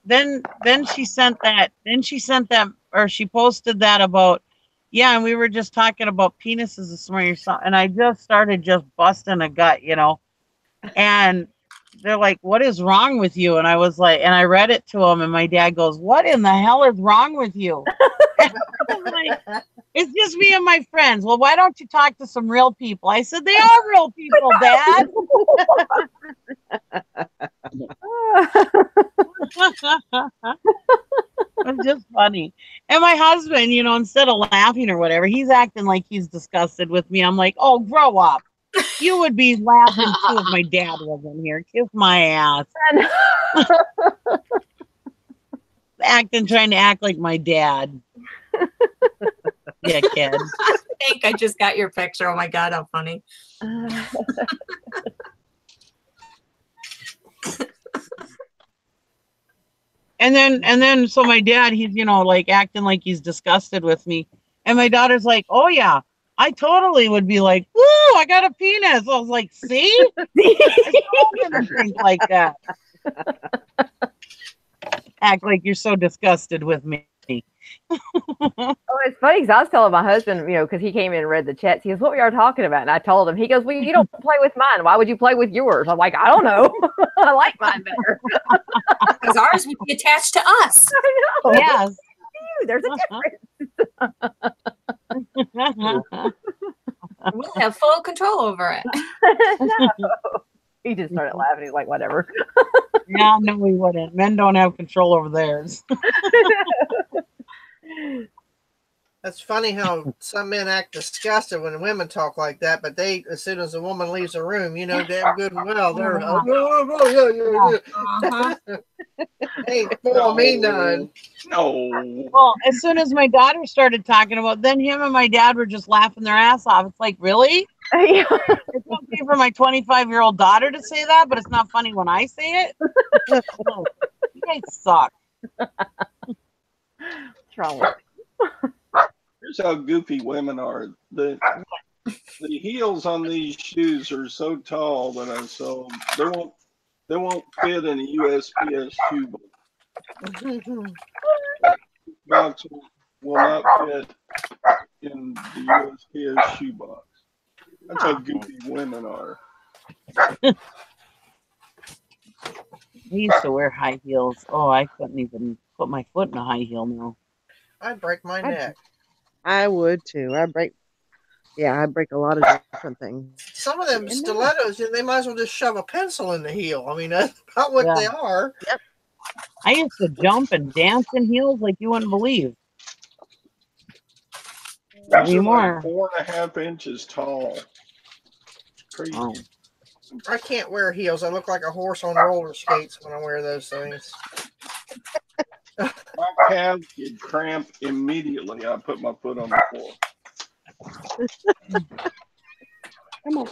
then she sent that. Or she posted that about, yeah, and we were just talking about penises this morning, and I just started just busting a gut, and they're like, what is wrong with you? And I was like, and I read it to them, and my dad goes, what in the hell is wrong with you? I'm like, it's just me and my friends. Well, why don't you talk to some real people? I said, they are real people, Dad. It's just funny. And my husband, instead of laughing or whatever, he's acting like he's disgusted with me. I'm like, oh, grow up. You would be laughing too if my dad wasn't here. Kiss my ass. Trying to act like my dad. Yeah, kid.
I think I just got your picture. Oh my God, how funny.
And then so my dad, he's like acting like he's disgusted with me. And my daughter's like, oh yeah, I totally would be like, woo, I got a penis. I was like, see? I'm gonna think like that. Act like you're so disgusted with me.
Oh, it's funny because I was telling my husband, because he came in and read the chats. He goes, what we are talking about? And I told him. He goes, well, you don't play with mine. Why would you play with yours? I'm like, I don't know. I like mine better.
Because ours would be attached to us.
I know.
Yes.
There's a difference.
We'll have full control over it.
No. He just started laughing. He's like, whatever.
Yeah, no, we wouldn't. Men don't have control over theirs.
That's funny how some men act disgusted when women talk like that, but they, as soon as a woman leaves the room, damn good and well, they're ain't for me none.
No.
Well, as soon as my daughter started talking about, then him and my dad were just laughing their ass off. It's like, really?
Yeah.
It's okay for my 25-year-old daughter to say that, but it's not funny when I say it. You guys suck.
What's wrong with it?
Here's how goofy women are. The heels on these shoes are so tall that I sold. They won't fit in a USPS shoe box. Will not fit in the USPS shoe box. That's how goofy women are.
I used to wear high heels. Oh, I couldn't even put my foot in a high heel now.
I'd break my neck.
I would too. I break a lot of different things.
Some of them stilettos, they might as well just shove a pencil in the heel. I mean, that's about what they are.
Yep.
I used to jump and dance in heels like you wouldn't believe.
These are like 4.5 inches tall. Crazy.
Oh.
I can't wear heels. I look like a horse on roller skates when I wear those things.
My calves get cramp immediately. I put my foot on the floor.
Come on.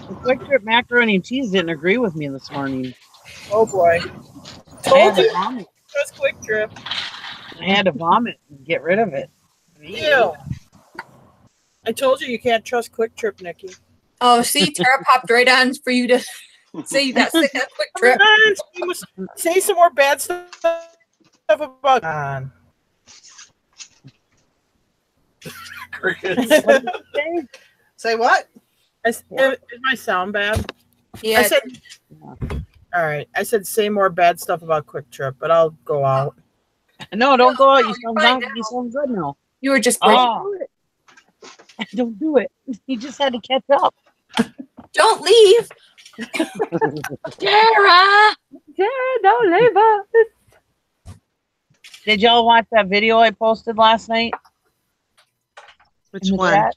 The Quick Trip macaroni and cheese didn't agree with me this morning.
Oh boy.
I had to vomit.
That's Quick Trip.
I had to vomit and get rid of it.
Ew. I told you can't trust Quick Trip, Nikki.
Oh, see, Tara popped right on for you to say you got sick of Quick Trip.
You must say some more bad stuff about crickets. Say what? Is my sound bad?
Yeah.
I said, all right. I said say more bad stuff about Quick Trip, but I'll go out.
No, don't go out. You
you're
sound
fine
you sound good now.
You were just
Don't do it. You just had to catch up.
don't leave.
Tara!
Don't leave us.
Did y'all watch that video I posted last night?
Which one?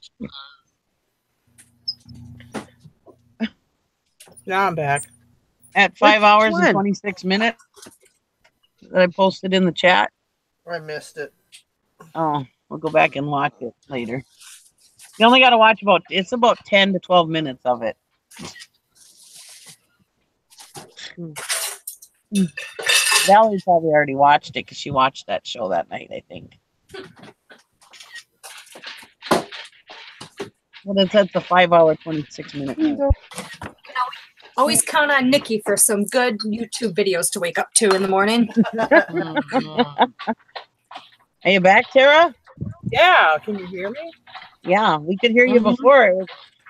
Now I'm back.
At 5 hours
one?
and 26 minutes that I posted in the chat.
I missed it.
Oh, we'll go back and watch it later. You only got to watch it's about 10 to 12 minutes of it. Valerie probably already watched it because she watched that show that night, I think. Well, it's at the 5-hour, 26-minute mark.
Always count on Nikki for some good YouTube videos to wake up to in the morning.
Are you back, Tara?
Yeah, can you hear me?
Yeah, we could hear you before.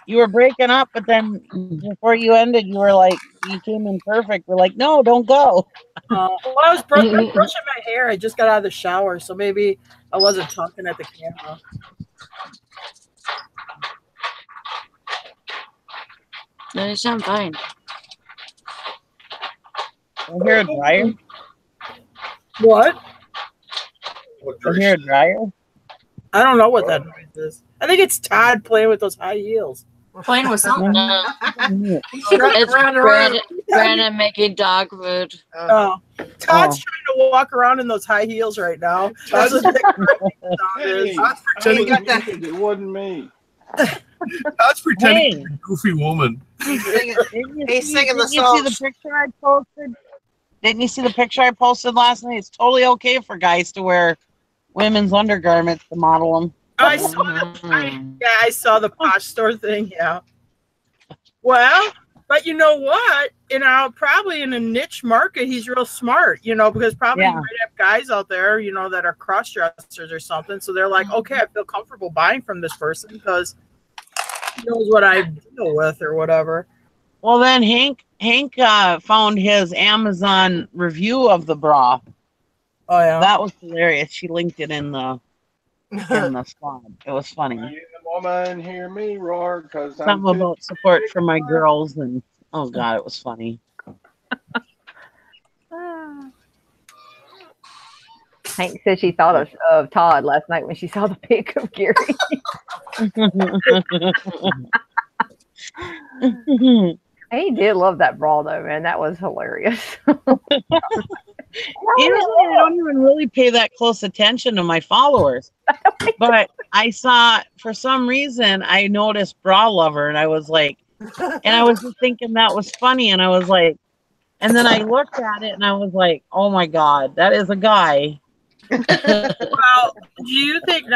You were breaking up, but then before you ended, you were like, you came in perfect. We're like, no, don't go.
Well, I was brushing my hair. I just got out of the shower, so maybe I wasn't talking at the camera.
No, you sound fine.
I hear a dryer.
What?
I hear a dryer.
I don't know what that noise is. I think it's Todd playing with those high heels.
Playing with something.
It's Brandon making dog food.
Oh, Todd's trying to walk around in those high heels right now. That's what
Hey, it wasn't me.
Todd's pretending to be a goofy woman.
He's singing the
Didn't you see
song.
the picture I posted? Didn't you see the picture I posted last night? It's totally okay for guys to wear women's undergarments to model them.
I saw I saw the Posh Store thing. Yeah. Well, but you know what? Probably in a niche market, he's real smart. Because probably you might have guys out there, that are cross dressers or something. So they're like, okay, I feel comfortable buying from this person because he knows what I deal with or whatever.
Well, then Hank found his Amazon review of the bra.
Oh yeah,
that was hilarious. She linked it in the squad. It was funny.
The woman hear me roar because
something about support for my girls, and oh god, it was funny.
Hank said she thought of Todd last night when she saw the pic of Gary. He did love that bra though, man. That was hilarious.
Usually I don't even really pay that close attention to my followers. But I saw, for some reason, I noticed Bra Lover, and I was like, and I was just thinking that was funny, and I was like, and then I looked at it, and I was like, oh my god, that is a guy.
Well, do you think,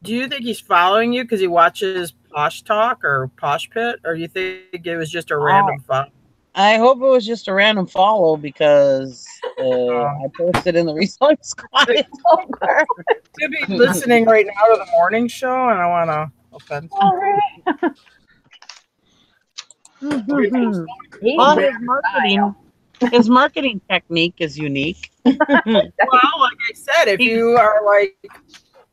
do you think he's following you because he watches Posh Talk or Posh Pit, or do you think it was just a random follow?
I hope it was just a random follow because I posted in the Reseller squad.
He'll be listening right now to the morning show, and I want to offend him.
Well, his marketing technique is unique.
Well, like I said, if you are like,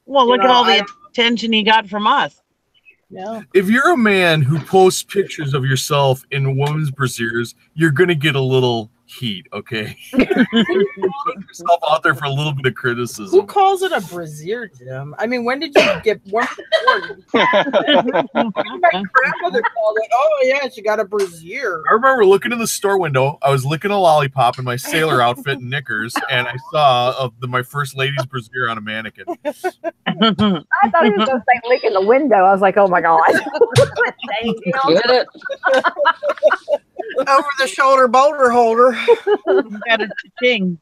well, look at all the attention he got from us.
Yeah.
If you're a man who posts pictures of yourself in women's brasiers, you're gonna get a little heat, okay? Put yourself out there for a little bit of criticism.
Who calls it a brassiere, Jim? I mean, when did you get one before? My grandmother called it, oh yeah, she got a brassiere.
I remember looking in the store window. I was licking a lollipop in my sailor outfit and knickers, and I saw my first lady's brassiere on a mannequin.
I thought he was going to say licking the window. I was like, oh my god.
Get it?
Over the shoulder boulder holder.
Got a ching.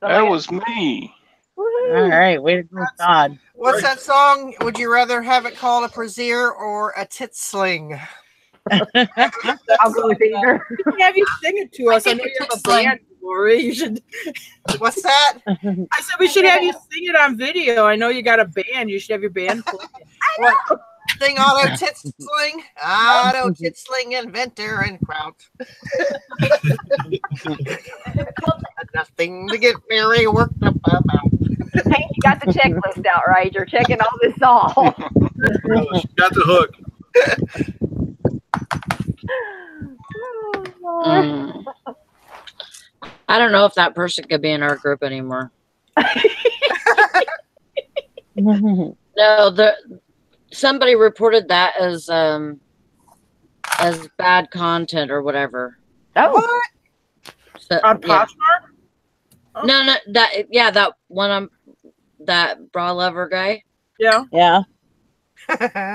That was me.
All right, way to go, Todd.
What's that song? Would you rather have it called a brassiere or a tit sling?
I'll go with either.
We can have you sing it to us. I know you have a band, Lori. You should. What's that? I said we should have you sing it on video. I know you got a band. You should have your band play it. What? Sing auto tit sling, auto tit sling inventor and Kraut. Nothing to get very worked up about.
Hey, you got the checklist out, right? You're checking all this off.
She got the hook.
I don't know if that person could be in our group anymore. No, somebody reported that as bad content or whatever.
Oh,
what?
So,
On Poshmark?
Oh. No, that one that Bra Lover guy.
Yeah.
Yeah.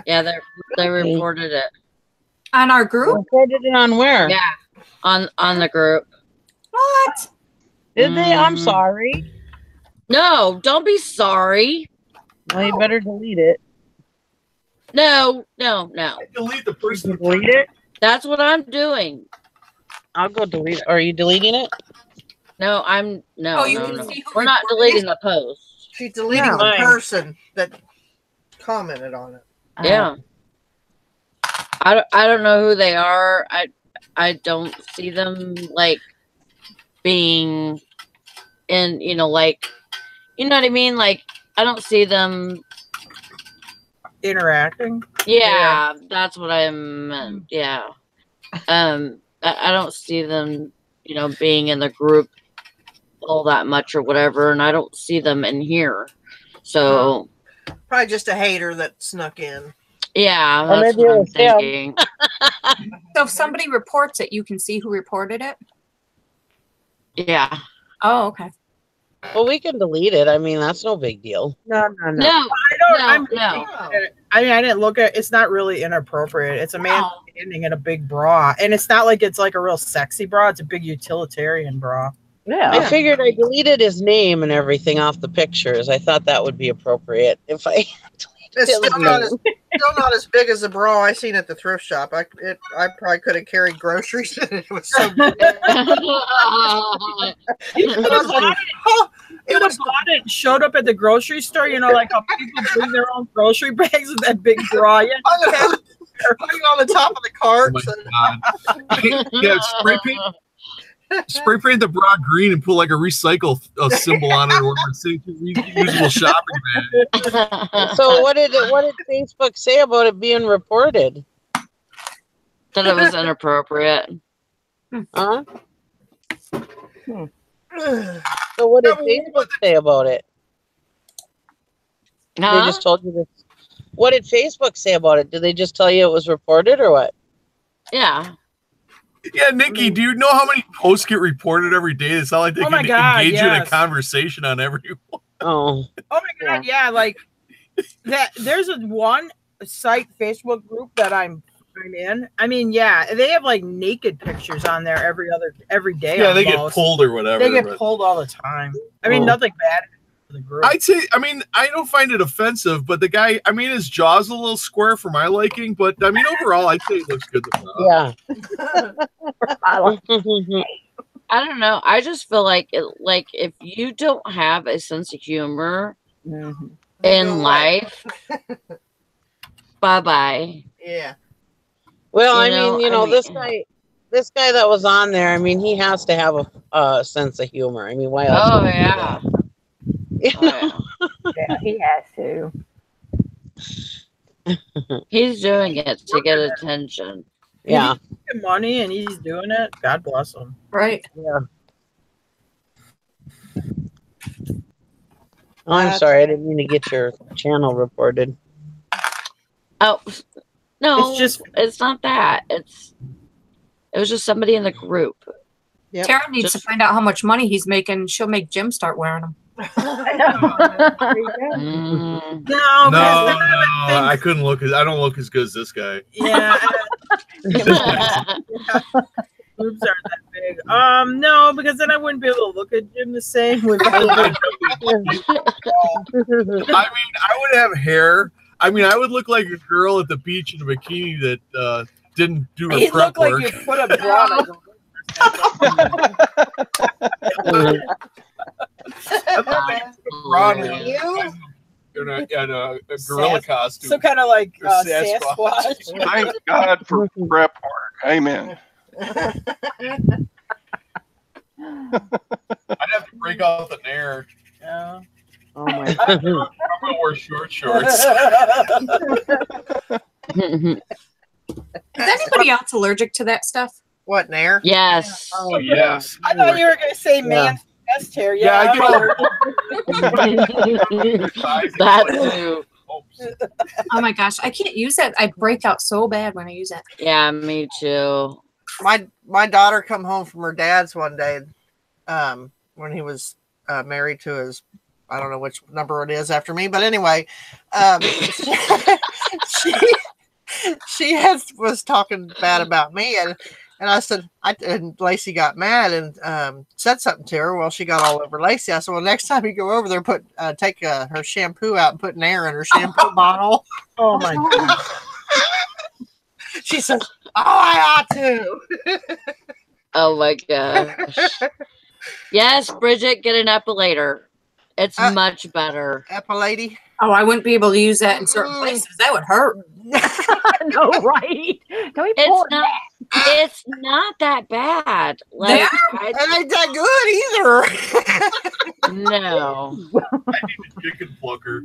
Yeah, they reported it
on our group.
Reported it on where?
Yeah, on the group.
What?
Did they? I'm sorry.
No, don't be sorry.
Well, you better delete it.
No.
Delete the person.
Delete it.
That's what I'm doing.
I'll go delete it. Are you deleting it?
No, I'm no.
You can see who
We're not
reported
deleting
it?
the post.
She's deleting the
Fine.
person that commented on it.
Yeah. I don't know who they are. I don't see them like being in, like, you know what I mean? Like, I don't see them
Interacting.
Yeah, that's what I meant. Yeah. I don't see them, being in the group all that much or whatever, and I don't see them in here. So
Probably just a hater that snuck in.
yeah,
Or
that's
maybe
what
it
I'm
was him.
thinking.
So if somebody reports it, you can see who reported it?
Yeah.
Oh, okay.
Well, we can delete it. I mean, that's no big deal.
No.
No. I mean, I didn't look at. It's not really inappropriate. It's a man standing in a big bra, and it's not like it's like a real sexy bra. It's a big utilitarian bra.
Yeah. I figured I deleted his name and everything off the pictures. I thought that would be appropriate if I.
It's still not as big as the bra I seen at the thrift shop. I probably could have carried groceries. It was so big.
It showed up at the grocery store. Like how people bring their own grocery bags with that big bra. Yeah,
putting on the top of the cart.
Yeah, spray paint the bra green and put like a recycle symbol on it, or it's a reusable shopping bag.
So what did Facebook say about it being reported?
That it was inappropriate.
Huh? So what did Facebook say about it?
Huh?
They just told you this. What did Facebook say about it? Did they just tell you it was reported or what?
Yeah.
Yeah, Nikki, do you know how many posts get reported every day? It's not like they can engage you in a conversation on every one.
Oh
my God, yeah, like that. There's one site Facebook group that I'm in. I mean, yeah, they have like naked pictures on there every day.
Yeah, they get pulled or whatever.
They get pulled all the time. I mean, nothing bad. The group.
I'd say, I mean, I don't find it offensive, but the guy, I mean, his jaw's a little square for my liking, but I mean, overall, I'd say it looks good.
Yeah.
I don't know. I just feel like if you don't have a sense of humor in life, bye-bye.
Yeah.
Well, I mean, this guy that was on there, I mean, he has to have a sense of humor. I mean, why else?
Oh, yeah.
Yeah, he has to.
He's doing it to get attention.
Yeah.
He's making money and he's doing it. God bless him.
Right.
Yeah. Oh, I'm sorry. I didn't mean to get your channel reported.
Oh, no.
It's
not that. It was just somebody in the group.
Yep. Tara needs to find out how much money he's making. She'll make Jim start wearing them.
No, I couldn't look. I don't look as good as this guy.
Yeah. Boobs aren't that big. No, because then I wouldn't be able to look at Jim the same. I
mean, I would have hair. I mean, I would look like a girl at the beach in a bikini that didn't do her prep work.
Like you put a bra on.
In a gorilla costume.
So kind of like Sasquatch.
Thank God for prep work. Amen.
I'd have to break out the nair.
Yeah.
Oh my
God. I'm gonna wear shorts.
Is anybody else allergic to that stuff?
What, nair?
Yes.
Oh, yes.
I thought you were going to say man's chest hair.
Yeah, I
that too.
Oh my gosh, I can't use it. I break out so bad when I use it.
Yeah, me too.
My daughter come home from her dad's one day when he was married to his, I don't know which number it is after me, but anyway, she was talking bad about me, and And I said, and Lacey got mad and said something to her. Well, she got all over Lacey. I said, well, next time you go over there, take her shampoo out and put an air in her shampoo bottle.
Oh my God.
She says, oh, I ought to.
Oh my gosh. Yes, Bridget, get an epilator. It's much better.
Epilady?
Oh, I wouldn't be able to use that in certain places. That would hurt.
No, right? Can we
It's not. It's not that bad. Like,
it ain't that good either.
No.
I need a chicken plucker.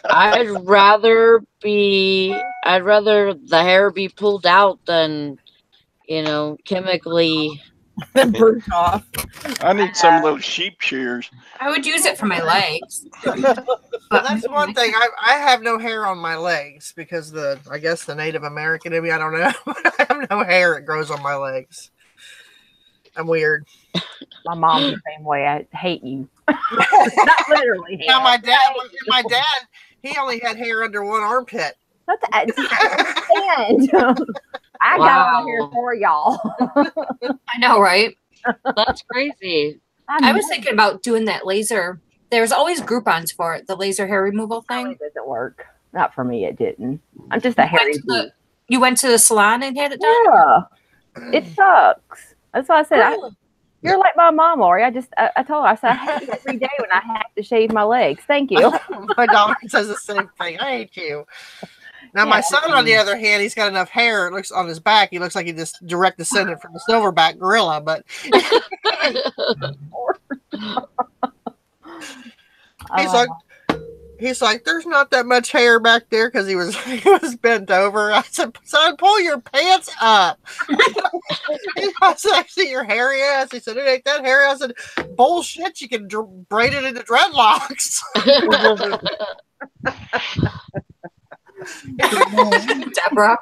I'd rather the hair be pulled out than, chemically
burnt off.
I need some of those sheep shears.
I would use it for my legs.
But that's one thing. I have no hair on my legs because I guess the Native American in me, I don't know. I have no hair. It grows on my legs. I'm weird.
My mom's the same way. I hate you. Not literally.
Now my dad, he only had hair under one armpit.
I understand. I got all the hair for y'all.
I know, right?
That's crazy.
I was thinking about doing that laser. There's always Groupons for it, the laser hair removal thing.
It doesn't work. Not for me, it didn't. I'm just a hairy
You went to the salon and had it done?
Yeah. It sucks. That's why I said, you're like my mom, Lori. I told her, I said, I hate you every day when I have to shave my legs. Thank you.
My daughter says the same thing. I hate you. Now, my son, on the other hand, he's got enough hair. It looks on his back. He looks like he just direct descended from a silverback gorilla. But he's like, there's not that much hair back there because he was bent over. I said, son, pull your pants up. I said, I see your hairy ass. He said, it ain't that hairy. I said, bullshit. You can braid it into dreadlocks.
Deborah.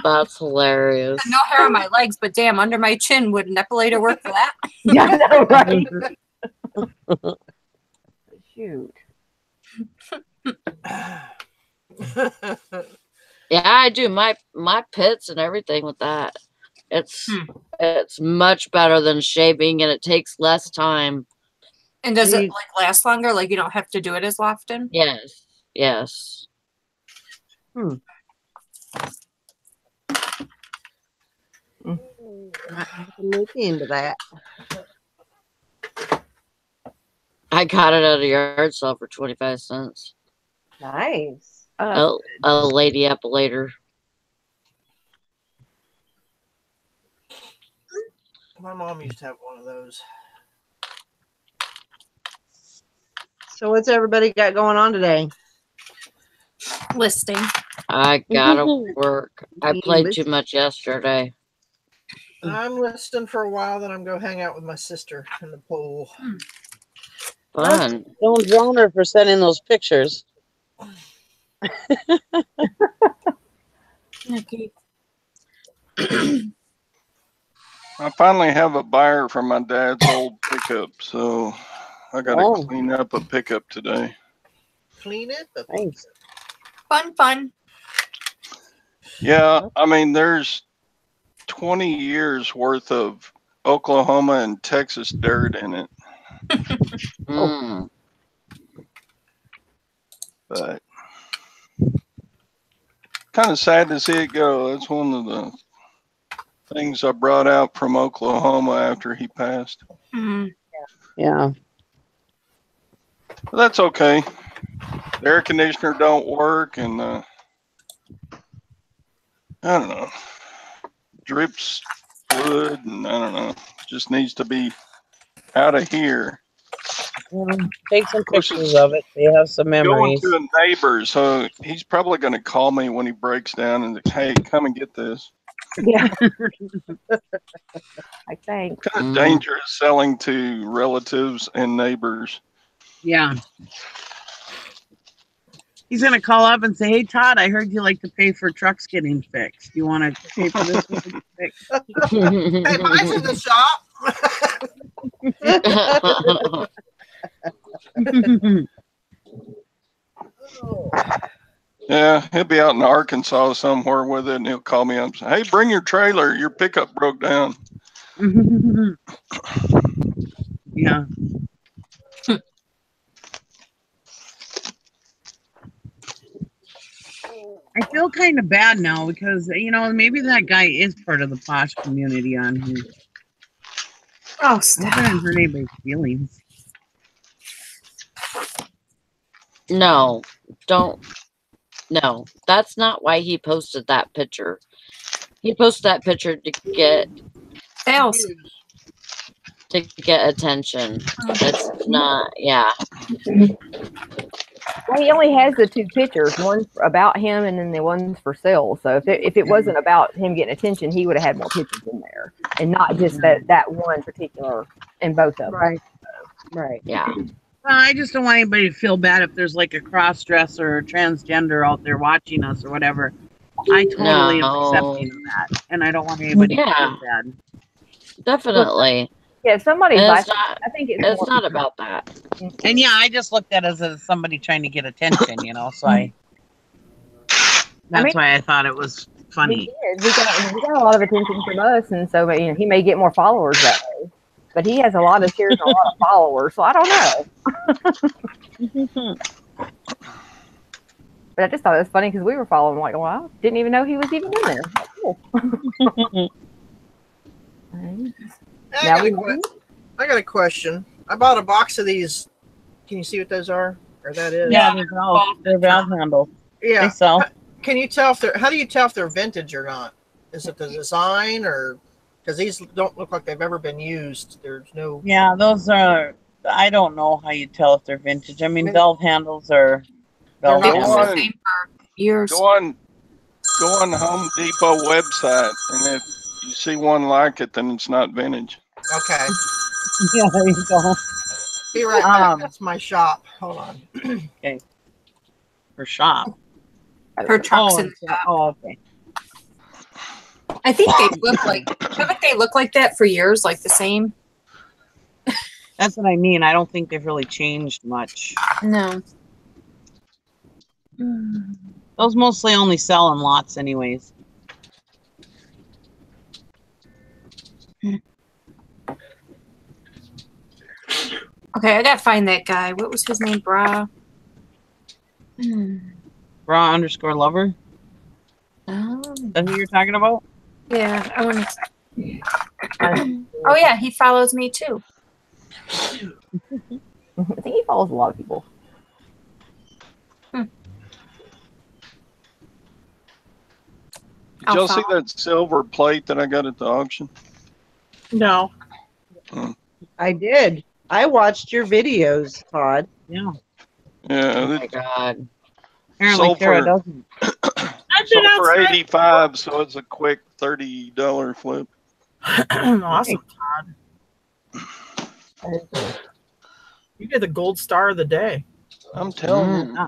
That's hilarious.
No hair on my legs, but damn, under my chin, would an epilator work for that?
Yeah, I know, right? Shoot.
Yeah, I do my pits and everything with that. It's much better than shaving, and it takes less time.
And does it last longer? Like you don't have to do it as often?
Yes.
I'm looking into that.
I got it at a yard sale for 25 cents.
Nice.
A lady epilator.
My mom used to have one of those.
So what's everybody got going on today?
Listing.
I gotta work. I played too much yesterday.
I'm listing for a while, then I'm going to hang out with my sister in the pool.
Fun.
Don't drown her for sending those pictures.
Okay.
I finally have a buyer for my dad's old pickup, so I got to clean up a pickup today.
Clean it?
Thanks.
Fun.
Yeah, I mean, there's 20 years worth of Oklahoma and Texas dirt in it. But kind of sad to see it go. That's one of the things I brought out from Oklahoma after he passed.
Yeah.
But that's okay. The air conditioner don't work, and I don't know, drips wood, and I don't know, just needs to be out of here.
Take some pictures of it so you have some memories.
Going to a neighbor, so he's probably going to call me when he breaks down and say, hey, come and get this.
Yeah. I think.
Kind of dangerous selling to relatives and neighbors.
Yeah. He's going to call up and say, hey, Todd, I heard you like to pay for trucks getting fixed. You want to pay for this one to get fixed?
Hey, mine's in the shop.
Yeah, he'll be out in Arkansas somewhere with it, and he'll call me up and say, "Hey, bring your trailer. Your pickup broke down."
Yeah. I feel kind of bad now because, maybe that guy is part of the posh community on here.
Oh,
I
stop.
hope I didn't hurt anybody's feelings.
No, don't. No, that's not why he posted that picture. He posted that picture to get
Fails.
attention. It's not. Yeah.
Well, he only has the two pictures, one about him and then the one's for sale. So if it wasn't about him getting attention, he would have had more pictures in there, and not just that one particular in both of them.
Right. Right.
Yeah.
Well, I just don't want anybody to feel bad if there's like a cross-dresser or transgender out there watching us or whatever. I totally am accepting of that, and I don't want anybody to feel bad.
Definitely.
Yeah, somebody's.
And
I
it's not.
think
It's not about that.
And yeah, I just looked at it as somebody trying to get attention, so that's why I thought it was funny.
He got a lot of attention from us, and so he may get more followers that way. But he has a lot of shares and a lot of followers, so I don't know. But I just thought it was funny because we were following him, like, wow, didn't even know he was even in there. Cool.
I got a question. I bought a box of these. Can you see what those are? Or that is?
Yeah, they're valve handles.
Yeah.
They sell.
Can you tell if they're? How do you tell if they're vintage or not? Is it the design, or because these don't look like they've ever been used? There's no.
Yeah, those are. I don't know how you tell if they're vintage. I mean, valve handles are. Valve
Go
handles.
on,
Years.
go on the Home Depot website, and if you see one like it, then it's not vintage.
Okay.
Yeah, there you go.
Be right back. That's my shop. Hold on.
Okay. For shop.
Her trucks in the shop.
Oh, okay.
I think they look like. Haven't they looked like that for years? Like the same.
That's what I mean. I don't think they've really changed much.
No.
Those mostly only sell in lots, anyways.
Okay, I gotta find that guy. What was his name? Bra.
Bra_lover.
Oh.
That's who you're talking about?
Yeah, I want to. Oh yeah, he follows me too.
I think he follows a lot of people.
Did y'all see that silver plate that I got at the auction?
No.
I did. I watched your videos, Todd.
Yeah.
Yeah.
Oh my God.
Apparently Sarah doesn't.
Sold for $85, so it's a quick $30 flip.
Awesome, Todd. You get the gold star of the day.
I'm telling you.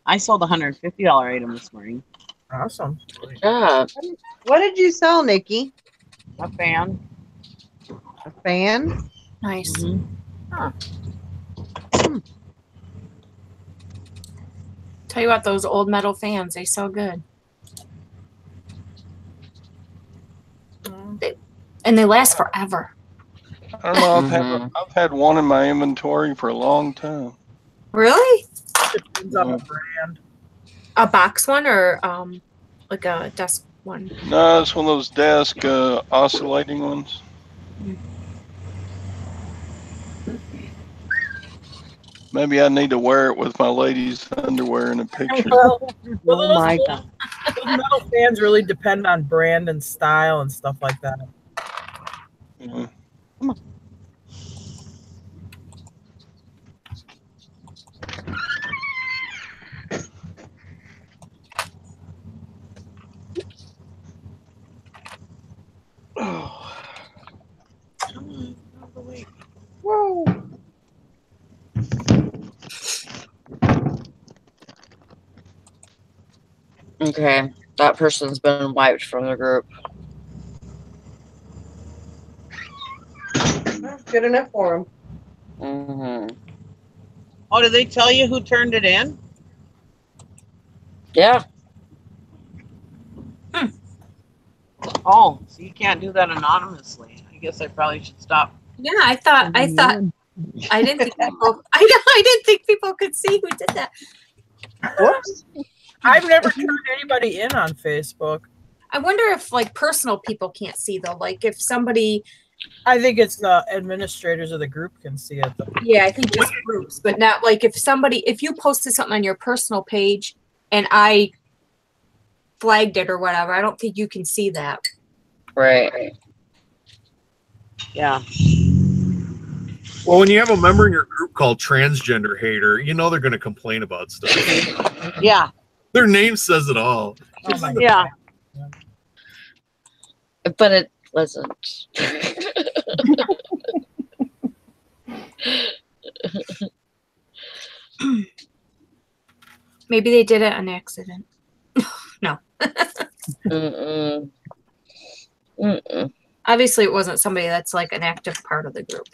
I sold a $150 item this morning.
Awesome.
Yeah.
What did you sell, Nikki?
A fan.
A fan?
Nice.
Mm-hmm.
Huh.
Tell you what, those old metal fans, they sell good. And they last forever.
I don't know. I've had one in my inventory for a long time.
Really?
Depends on the brand.
A box one or like a desk one?
No, it's one of those desk oscillating ones. Maybe I need to wear it with my lady's underwear in a picture.
Well,
Oh my God.
Those metal fans really depend on brand and style and stuff like that.
Yeah.
Come on.
Oh.
Whoa.
Okay. That person's been wiped from the group.
That's good enough for him.
Mm-hmm.
Oh, did they tell you who turned it in?
Yeah.
Oh, so you can't do that anonymously. I guess I probably should stop.
Yeah, I thought I didn't think people I didn't think people could see who did that.
Whoops.
I've never turned anybody in on Facebook.
I wonder if like personal people can't see though. Like if somebody,
I think it's the administrators of the group can see it though.
yeah, I think just groups, but not like if you posted something on your personal page and I flagged it or whatever, I don't think you can see that.
Right.
Yeah.
Well, when you have a member in your group called transgender hater, you know they're going to complain about stuff.
Yeah.
Their name says it all.
Yeah.
But it wasn't.
Maybe they did it on accident. No.
Mm-mm. Mm-mm.
Obviously, it wasn't somebody that's like an active part of the group.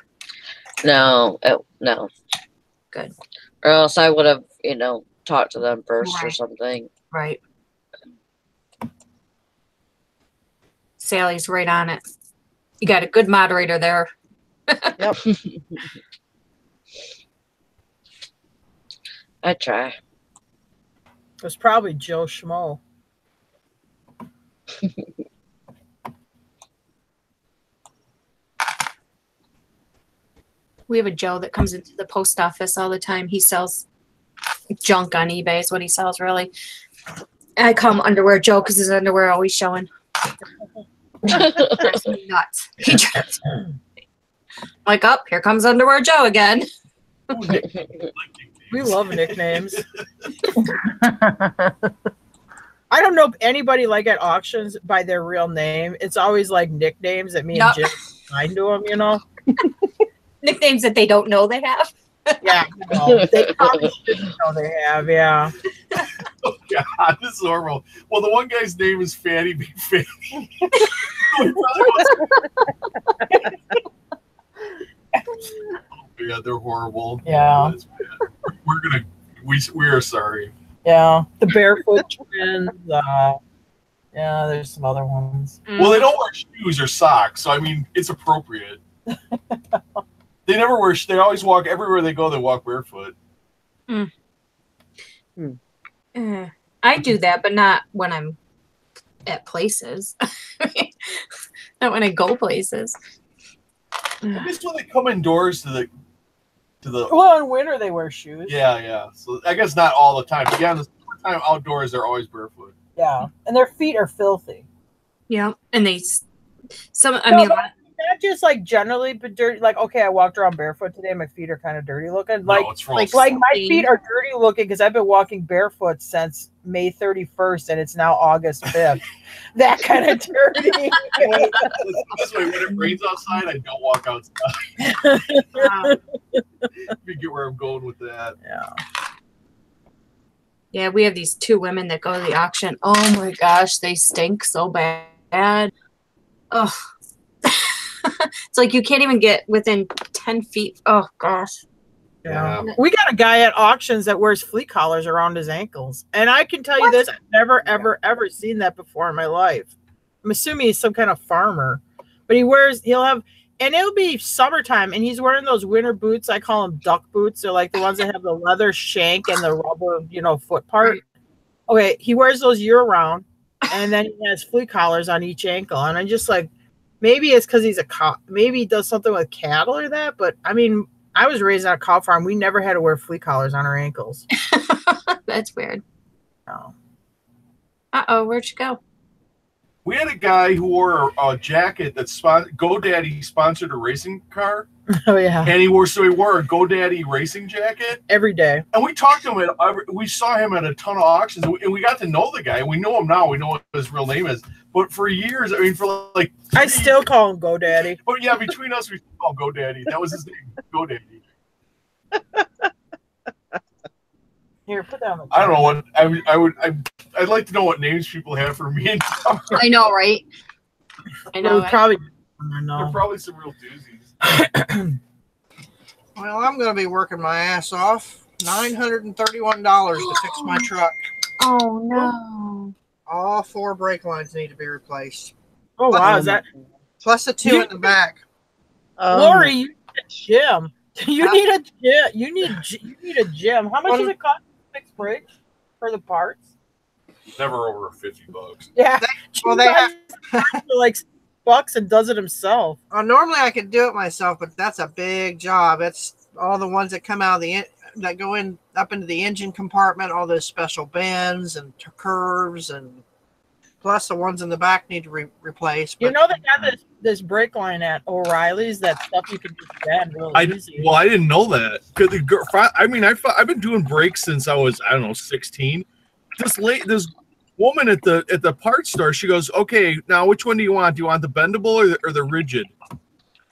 No. Oh, no.
Good.
Or else I would have, talked to them first or
Right.
something.
Right. Sally's right on it. You got a good moderator there.
Yep.
I try.
It was probably Joe Schmo.
We have a Joe that comes into the post office all the time. He sells junk on eBay is what he sells, really. I call him Underwear Joe because his underwear always showing. Drives me nuts. He drives me. Like, up, here comes Underwear Joe again.
We love nicknames. I don't know if anybody like at auctions by their real name. It's always like nicknames that me and Jim find to them,
Nicknames that they don't know they have.
Yeah, they probably shouldn't know they have, yeah.
Oh, God, this is horrible. Well, the one guy's name is Fatty Big Fatty. Yeah, they're horrible.
Yeah.
We are sorry.
Yeah, the Barefoot Twins. Yeah, there's some other ones.
Well, they don't wear shoes or socks, so I mean, it's appropriate. They never wear. They always walk everywhere they go. They walk barefoot.
I do that, but not when I'm at places. Not when I go places.
I guess when they come indoors to the.
Well, in winter they wear shoes.
Yeah. So I guess not all the time. But yeah, in the summertime outdoors they're always barefoot.
Yeah, and their feet are filthy.
Yeah, and they
not just like generally, but dirty. Like, okay, I walked around barefoot today. My feet are kind of dirty looking. Like,
no, it's
like my feet are dirty looking because I've been walking barefoot since May 31st, and it's now August 5th. That kind of dirty.
This way, when it rains outside, I don't walk outside. You get where I'm going with that.
Yeah.
Yeah, we have these two women that go to the auction. Oh my gosh, they stink so bad. Ugh. It's like you can't even get within 10 feet. Oh gosh.
Yeah. We got a guy at auctions that wears flea collars around his ankles. And I can tell you this, I've never, ever seen that before in my life. I'm assuming he's some kind of farmer. But it'll be summertime, and he's wearing those winter boots. I call them duck boots. They're like the ones that have the leather shank and the rubber, foot part. Okay, he wears those year round, and then he has flea collars on each ankle. And I'm just like, maybe it's because he's a cow. Maybe he does something with cattle or that. But I mean, I was raised on a cow farm. We never had to wear flea collars on our ankles.
That's weird.
No.
Uh-oh, where'd you go?
We had a guy who wore a jacket that GoDaddy sponsored a racing car.
Oh yeah.
And he wore a GoDaddy racing jacket
every day.
And we talked to him we saw him at a ton of auctions, and we got to know the guy. And we know him now. We know what his real name is. But for years, I mean, for like
I still call him GoDaddy.
But yeah, between us, we call him GoDaddy. That was his name, GoDaddy.
Here, put that on the
I don't know what I'd like to know what names people have for me and Tom.
I know, right? I know.
Probably.
They're probably some real doozies.
Well, I'm going to be working my ass off. $931 to fix my truck.
Oh no.
All 4 brake lines need to be replaced.
Oh wow, is that
plus the 2 in the back?
Lori, you need a gym. You need a gym. You need a gym. How much does it cost to fix brakes for the parts?
Never over $50.
Yeah.
They have
like $6 and does it himself.
Normally I could do it myself, but that's a big job. It's all the ones that come out of that go in up into the engine compartment, all those special bends and curves, and plus the ones in the back need to replace.
You know, they got this brake line at O'Reilly's, that stuff you can just bend really easy.
Well, I didn't know that. I've been doing brakes since I was, I don't know, 16. This woman at the parts store, she goes, okay, now which one do you want? Do you want the bendable or the rigid? I'm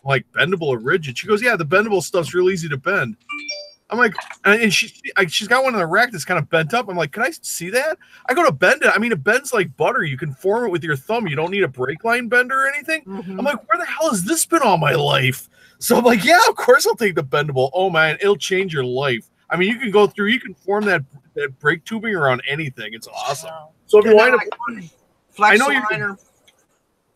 like, bendable or rigid? She goes, yeah, the bendable stuff's real easy to bend. I'm like, and she's got one in the rack that's kind of bent up. I'm like, can I see that? I go to bend it. I mean, it bends like butter. You can form it with your thumb. You don't need a brake line bender or anything. I'm like, where the hell has this been all my life? So I'm like, yeah, of course I'll take the bendable. Oh man, it'll change your life. I mean, you can go through, you can form that brake tubing around anything. It's awesome. So if you wind up,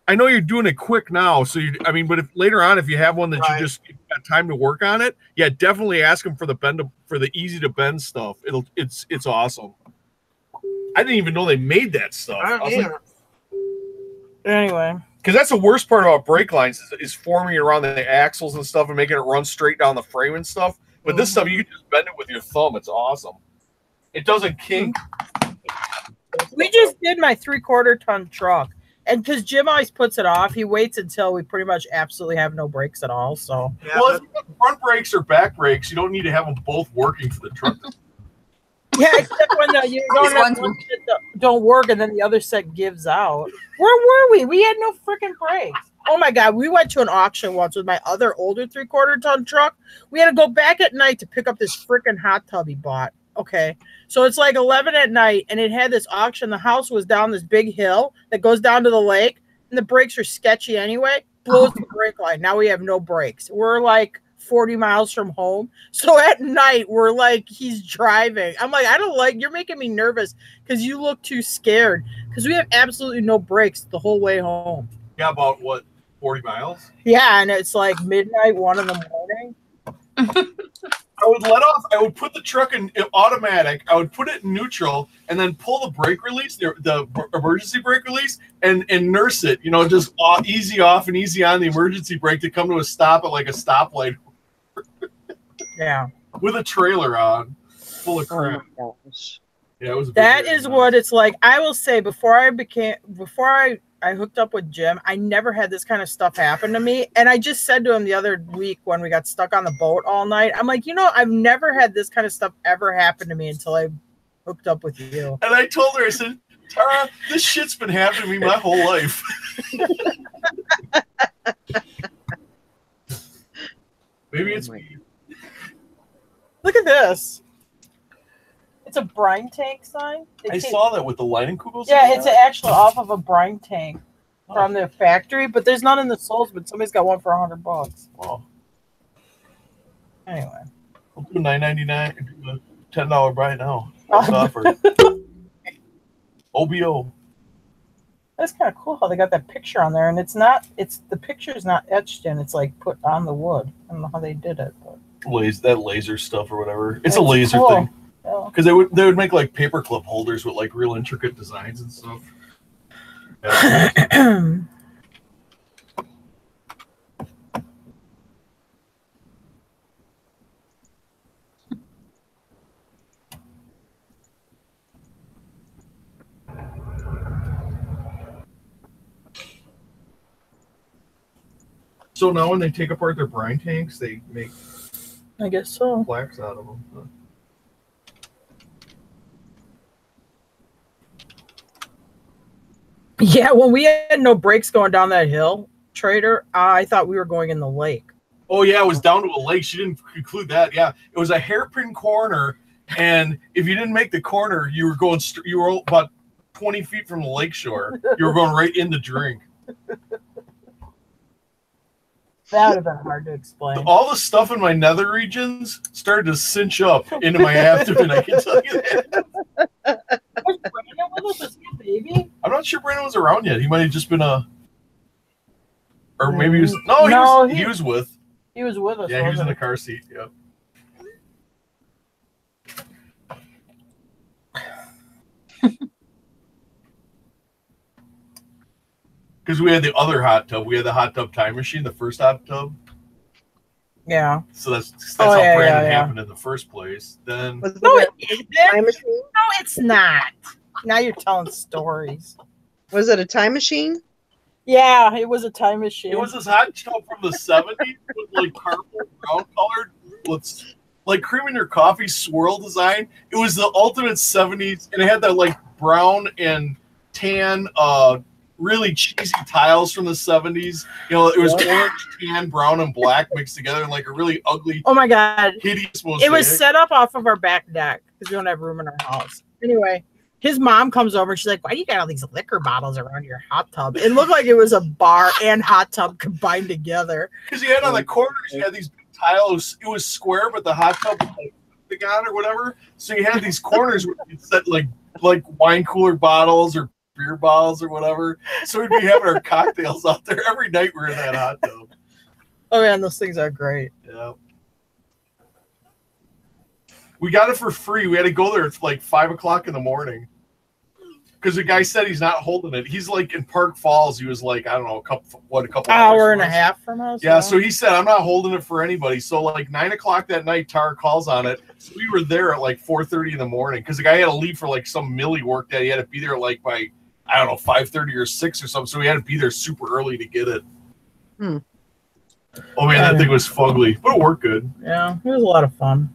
I know you're doing it quick now. So but if later on, if you have one that you just got time to work on it, yeah, definitely ask them for the easy to bend stuff. It's awesome. I didn't even know they made that stuff.
Anyway,
because that's the worst part about brake lines is forming around the axles and stuff and making it run straight down the frame and stuff. But this stuff, you can just bend it with your thumb. It's awesome. It doesn't kink.
We just did my 3/4 ton truck. And because Jim always puts it off, he waits until we pretty much absolutely have no brakes at all. So,
well, if you have front brakes or back brakes, you don't need to have them both working for the truck.
Yeah, except when you don't work and then the other set gives out. Where were we? We had no freaking brakes. Oh my God, we went to an auction once with my other older 3/4 ton truck. We had to go back at night to pick up this freaking hot tub he bought. Okay, so it's like 11 at night, and it had this auction. The house was down this big hill that goes down to the lake, and the brakes are sketchy anyway. Blows the brake line. Now we have no brakes. We're like 40 miles from home. So at night, we're like, he's driving. I'm like, you're making me nervous because you look too scared because we have absolutely no brakes the whole way home.
Yeah, about what, 40 miles?
Yeah, and it's like midnight, 1 in the morning.
I would put the truck in automatic, I would put it in neutral, and then pull the brake release, the emergency brake release, and nurse it, just easy off and easy on the emergency brake to come to a stop at like a stoplight.
Yeah.
With a trailer on, full of crap.
Oh my gosh.
Yeah, it was.
That is what it's like. I will say, before I hooked up with Jim, I never had this kind of stuff happen to me. And I just said to him the other week when we got stuck on the boat all night, I'm like, I've never had this kind of stuff ever happen to me until I hooked up with you.
And I told her, I said, Tara, this shit's been happening to me my whole life. Maybe it's me.
Look at this. It's a brine tank sign.
I saw that with the lighting kugels.
Yeah, it's actually off of a brine tank from their factory, but there's none in the souls, but somebody's got one for $100.
Wow.
Anyway.
I'll do $9.99 and do a $10 brine now. That's offered. OBO.
That's kind of cool how they got that picture on there, and the picture's not etched in, it's like put on the wood. I don't know how they did it, but
that laser stuff or whatever. It's a laser thing. Because they would make like paperclip holders with like real intricate designs and stuff. Yeah. So now when they take apart their brine tanks, they make,
I guess so,
plaques out of them. Huh?
Yeah, when we had no brakes going down that hill, Trader, I thought we were going in the lake.
Oh, yeah, it was down to a lake. She didn't conclude that. Yeah, it was a hairpin corner, and if you didn't make the corner, you were about 20 feet from the lake shore. You were going right in the drink.
That would have been hard to explain.
All the stuff in my nether regions started to cinch up into my abdomen, I can tell you that.
Maybe.
I'm not sure Brandon was around yet. He might have just been or maybe he was. No, he was with.
He was with us.
Yeah, he was in the car seat. Yeah. Because we had the other hot tub. We had the hot tub time machine, the first hot tub.
Yeah.
So that's how Brandon happened in the first place. Then
time machine?
No, it's not. Now you're telling stories.
Was it a time machine?
Yeah, it was a time machine.
It was this hot tub from the 70s with like purple, brown colored with like cream in your coffee swirl design. It was the ultimate 70s, and it had that like brown and tan really cheesy tiles from the 70s. You know, it was orange, tan, brown, and black mixed together in like a really ugly,
oh my god,
hideous mosaic.
It was set up off of our back deck because we don't have room in our house. Anyway, his mom comes over and she's like, why do you got all these liquor bottles around your hot tub? It looked like it was a bar and hot tub combined together.
Because you had on the corners, you had these big tiles. It was square, but the hot tub was like octagon or whatever. So you had these corners where you set like wine cooler bottles or beer bottles or whatever. So we'd be having our cocktails out there every night. We're in that hot tub.
Oh man, those things are great.
Yeah. We got it for free. We had to go there at like 5 o'clock in the morning because the guy said he's not holding it. He's like in Park Falls. He was like, I don't know, a couple
hour and a half from us.
Yeah. So he said, I'm not holding it for anybody. So like 9 o'clock that night, Tara calls on it. So we were there at like 4:30 in the morning because the guy had to leave for like some millie work that he had to be there like by, I don't know, 5:30 or 6 or something. So we had to be there super early to get it. Oh man, that thing was fugly, but it worked good.
Yeah, it was a lot of fun.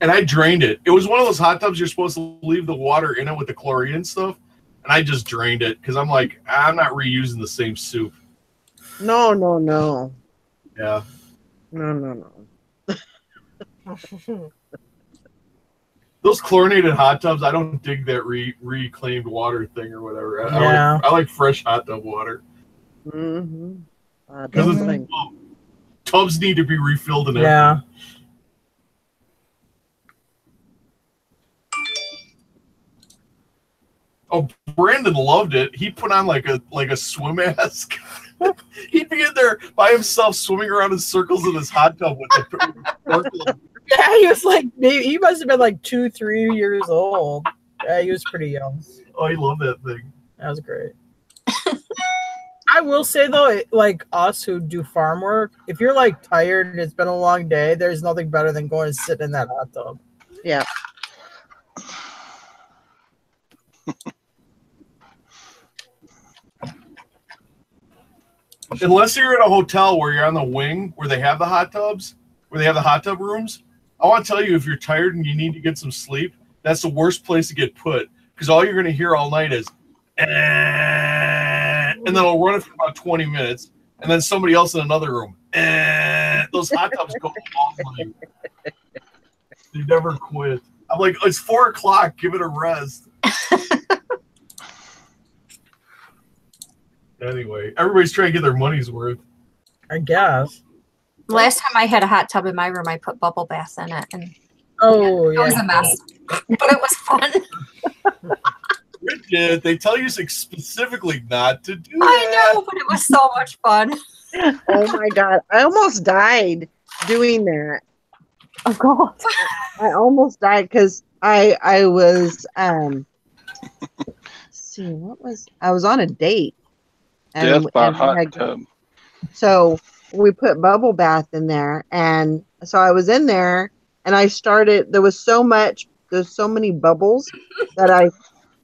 And I drained it. It was one of those hot tubs you're supposed to leave the water in it with the chlorine and stuff. And I just drained it because I'm like, I'm not reusing the same soup.
No.
Yeah.
No.
Those chlorinated hot tubs, I don't dig that reclaimed water thing or whatever. I like fresh hot tub water. Because tubs need to be refilled and everything.
Yeah.
Oh, Brandon loved it. He put on like a swim mask. He'd be in there by himself swimming around in circles in his hot tub with the
yeah, he was like, he must have been like 2-3 years old. Yeah, he was pretty young.
Oh, he loved that thing.
That was great. I will say though, like us who do farm work, if you're like tired and it's been a long day, there's nothing better than going and sit in that hot tub.
Yeah.
Unless you're in a hotel where you're on the wing where they have the hot tubs, where they have the hot tub rooms, I want to tell you, if you're tired and you need to get some sleep, that's the worst place to get put because all you're going to hear all night is, and then it'll run it for about 20 minutes, and then somebody else in another room. Those hot tubs go all night. They never quit. I'm like, it's 4 o'clock. Give it a rest. Anyway, everybody's trying to get their money's worth.
I guess.
Last time I had a hot tub in my room, I put bubble bath in it, and
it
was a mess, but it was fun.
Bridget, they tell you specifically not to do
I know, but it was so much fun.
Oh my god, I almost died doing that.
Of course,
I almost died because I was I was on a date.
Death by hot tub.
So we put bubble bath in there, and so I was in there, and I started. There's so many bubbles that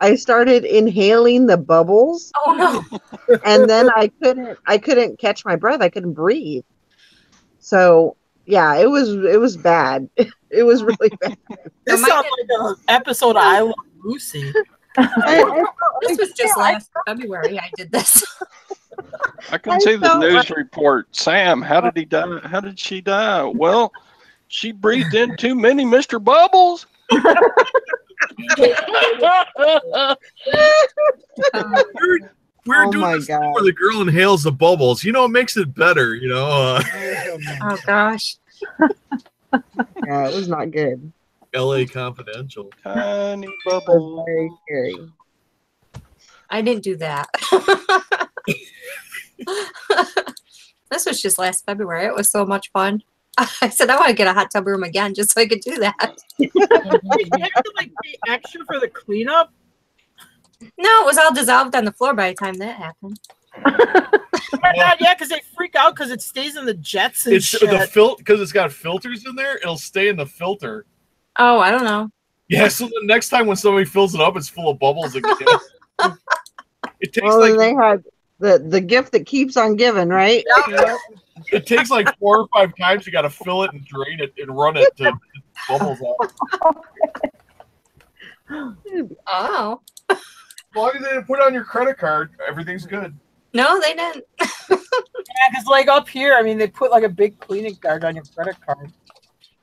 I started inhaling the bubbles.
Oh no!
And then I couldn't catch my breath. I couldn't breathe. So yeah, it was bad. It was really bad.
This sounds like an episode of I Love Lucy.
This was just last February I did this.
I can see the news report. Sam, how did he die? How did she die? Well, she breathed in too many Mr. Bubbles.
We're doing this thing where the girl inhales the bubbles. You know, it makes it better, you know.
Oh gosh.
Yeah, it was not good.
L.A. Confidential.
Tiny
That's
bubble.
very scary.
I didn't do that. This was just last February. It was so much fun. I said I want to get a hot tub room again just so I could do that.
You have to like pay extra for the cleanup.
No, it was all dissolved on the floor by the time that happened.
Oh my God, yeah, because they freak out because it stays in the jets and
It's
shit.
the because it's got filters in there. It'll stay in the filter.
Oh, I don't know.
Yeah, so the next time when somebody fills it up, it's full of bubbles again. It takes
Well,
like
they had the gift that keeps on giving, right?
it takes like 4 or 5 times. You got to fill it and drain it and run it to get the bubbles out.
Oh.
As long as they didn't put it on your credit card, everything's good.
No, they didn't.
Yeah, because like up here, I mean, they put like a big cleaning card on your credit card.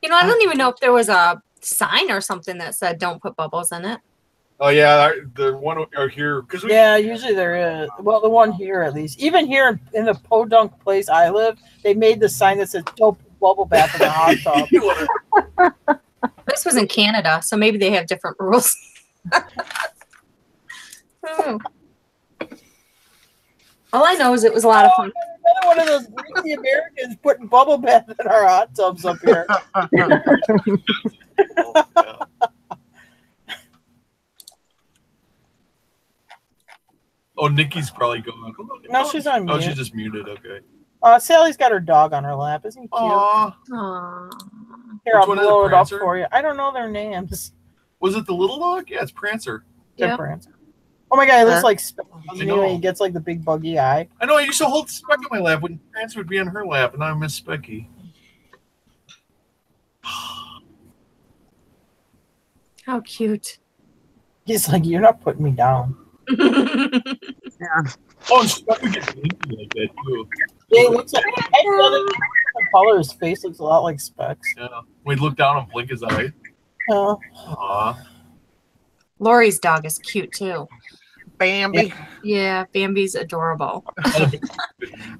You know, I don't even know if there was a sign or something that said don't put bubbles in it.
Oh yeah, the one out here because
Yeah, usually there is. Well, the one here at least. Even here in the podunk place I live, they made the sign that says don't put bubble bath in the hot tub.
This was in Canada, so maybe they have different rules. Oh. All I know is it was a lot of fun.
Another one of those greasy Americans putting bubble bath in our hot tubs up here.
Oh, Nikki's probably going.
No, she's on
Oh,
mute.
she's just muted. Okay.
Sally's got her dog on her lap. Isn't he cute?
Aww.
Aww.
Here, I'll
Which one is it,
blow it up
Prancer?
for you. I don't know their names.
Was it the little dog? Yeah, it's Prancer.
Yep.
Prancer. Oh my God, he looks
Huh?
like Speck.
I know.
He gets like the big buggy eye.
I know. I used to hold Speck on my lap when Prancer would be on her lap, and now I miss Specky.
How cute.
He's like, you're not putting me down.
Oh, and Speck would get blinky like that too.
Yeah, he looks like the color. His face looks a lot like Specs.
Yeah. When he'd look down and blink his eye.
Oh,
Aw.
Lori's dog is cute too.
Bambi.
Yeah, Bambi's adorable.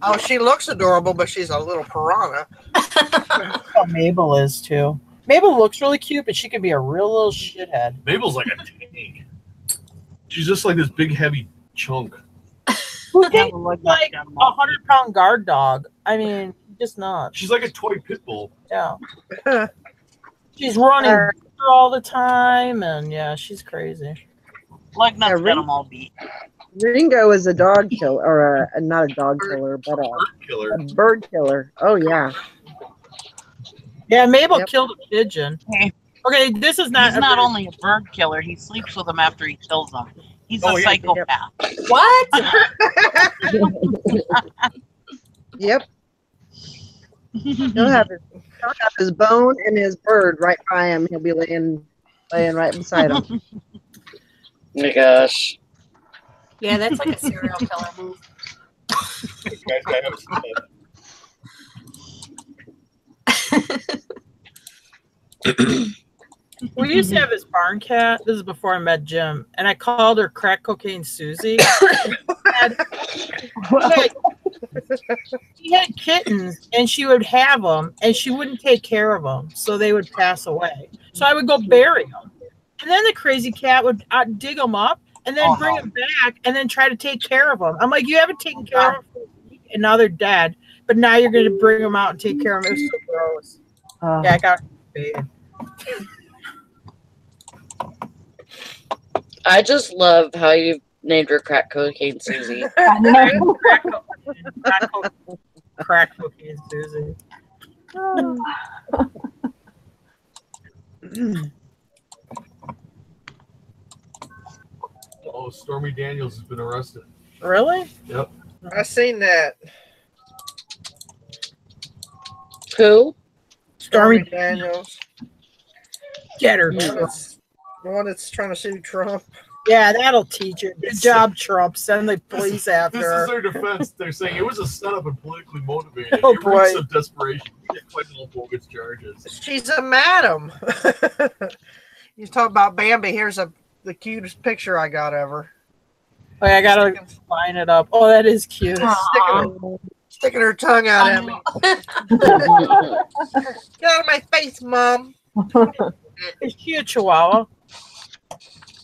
Oh, she looks adorable, but she's a little piranha.
how Mabel is too. Mabel looks really cute, but she could be a real little shithead.
Mabel's like a tank. She's just like this big, heavy chunk.
Who thinks like a 100-pound guard dog? I mean, just not.
She's like a toy pit bull.
Yeah. She's running all the time, and yeah, she's crazy.
Like not
Yeah,
to get them all beat.
Ringo is a dog killer, or not a dog killer, but
Killer.
a bird killer. Oh yeah.
Yeah, Mabel
Yep.
killed a pigeon.
Hey.
Okay, this is not.
He's not only a bird killer, he sleeps with them after he kills them. He's
Oh,
a
yeah.
psychopath.
What?
Yep. He'll have his bone and his bird right by him. He'll be laying right beside him.
Oh my gosh.
Yeah, that's like a serial killer move.
Guys, I haven't seen that.
We used to have this barn cat. This is before I met Jim, and I called her Crack Cocaine Susie. She had kittens, and she would have them, and she wouldn't take care of them, so they would pass away. So I would go bury them, and then the crazy cat would dig them up, and then bring them back, and then try to take care of them. I'm like, you haven't taken care of them for a week, and now they're dead, but now you're going to bring them out and take care of them. It was so gross. Yeah, I got bad.
I just love how you named her Crack Cocaine Susie.
Crack Cocaine Susie.
Oh, Stormy Daniels has been arrested.
Really?
Yep.
I seen that.
Who?
Stormy
Daniels.
Get her.
The one that's trying to sue Trump.
Yeah, that'll teach you. Good job, Trump. Send the police after
This
her.
is their defense. They're saying it was a setup and politically motivated.
Oh,
It reeks
boy.
of desperation. You get quite a bogus charges.
She's a madam. You talk about Bambi. Here's the cutest picture I got of her.
Oh, yeah, I gotta line it up. Oh, that is cute.
Sticking her tongue out at me. Get out of my face, Mom.
Is she a Chihuahua?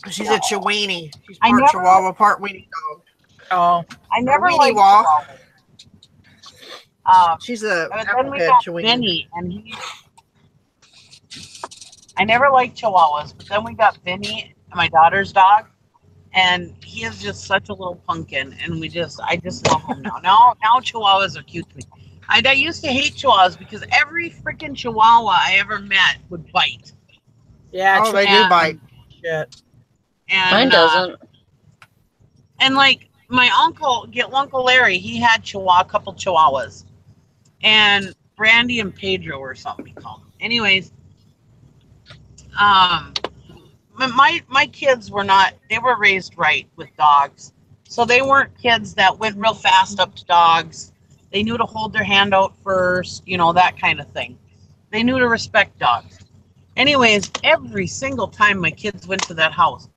She's a Chiweenie. She's part Chihuahua, part weenie dog.
Oh,
I never
weenie
liked
walk.
Chihuahua.
She's a
But then we
applehead
got
Chiweenie.
Vinny, and I never liked Chihuahuas, but then we got Vinny, my daughter's dog, and he is just such a little pumpkin, and I just love him now. Now Chihuahuas are cute to me. I used to hate Chihuahuas because every freaking Chihuahua I ever met would bite.
Yeah,
they do bite.
Shit.
And,
Mine doesn't.
And like my uncle Larry, he had a couple Chihuahuas, and Brandy and Pedro or something he called them. Anyways, my kids were not. They were raised right with dogs, so they weren't kids that went real fast up to dogs. They knew to hold their hand out first, that kind of thing. They knew to respect dogs. Anyways, every single time my kids went to that house,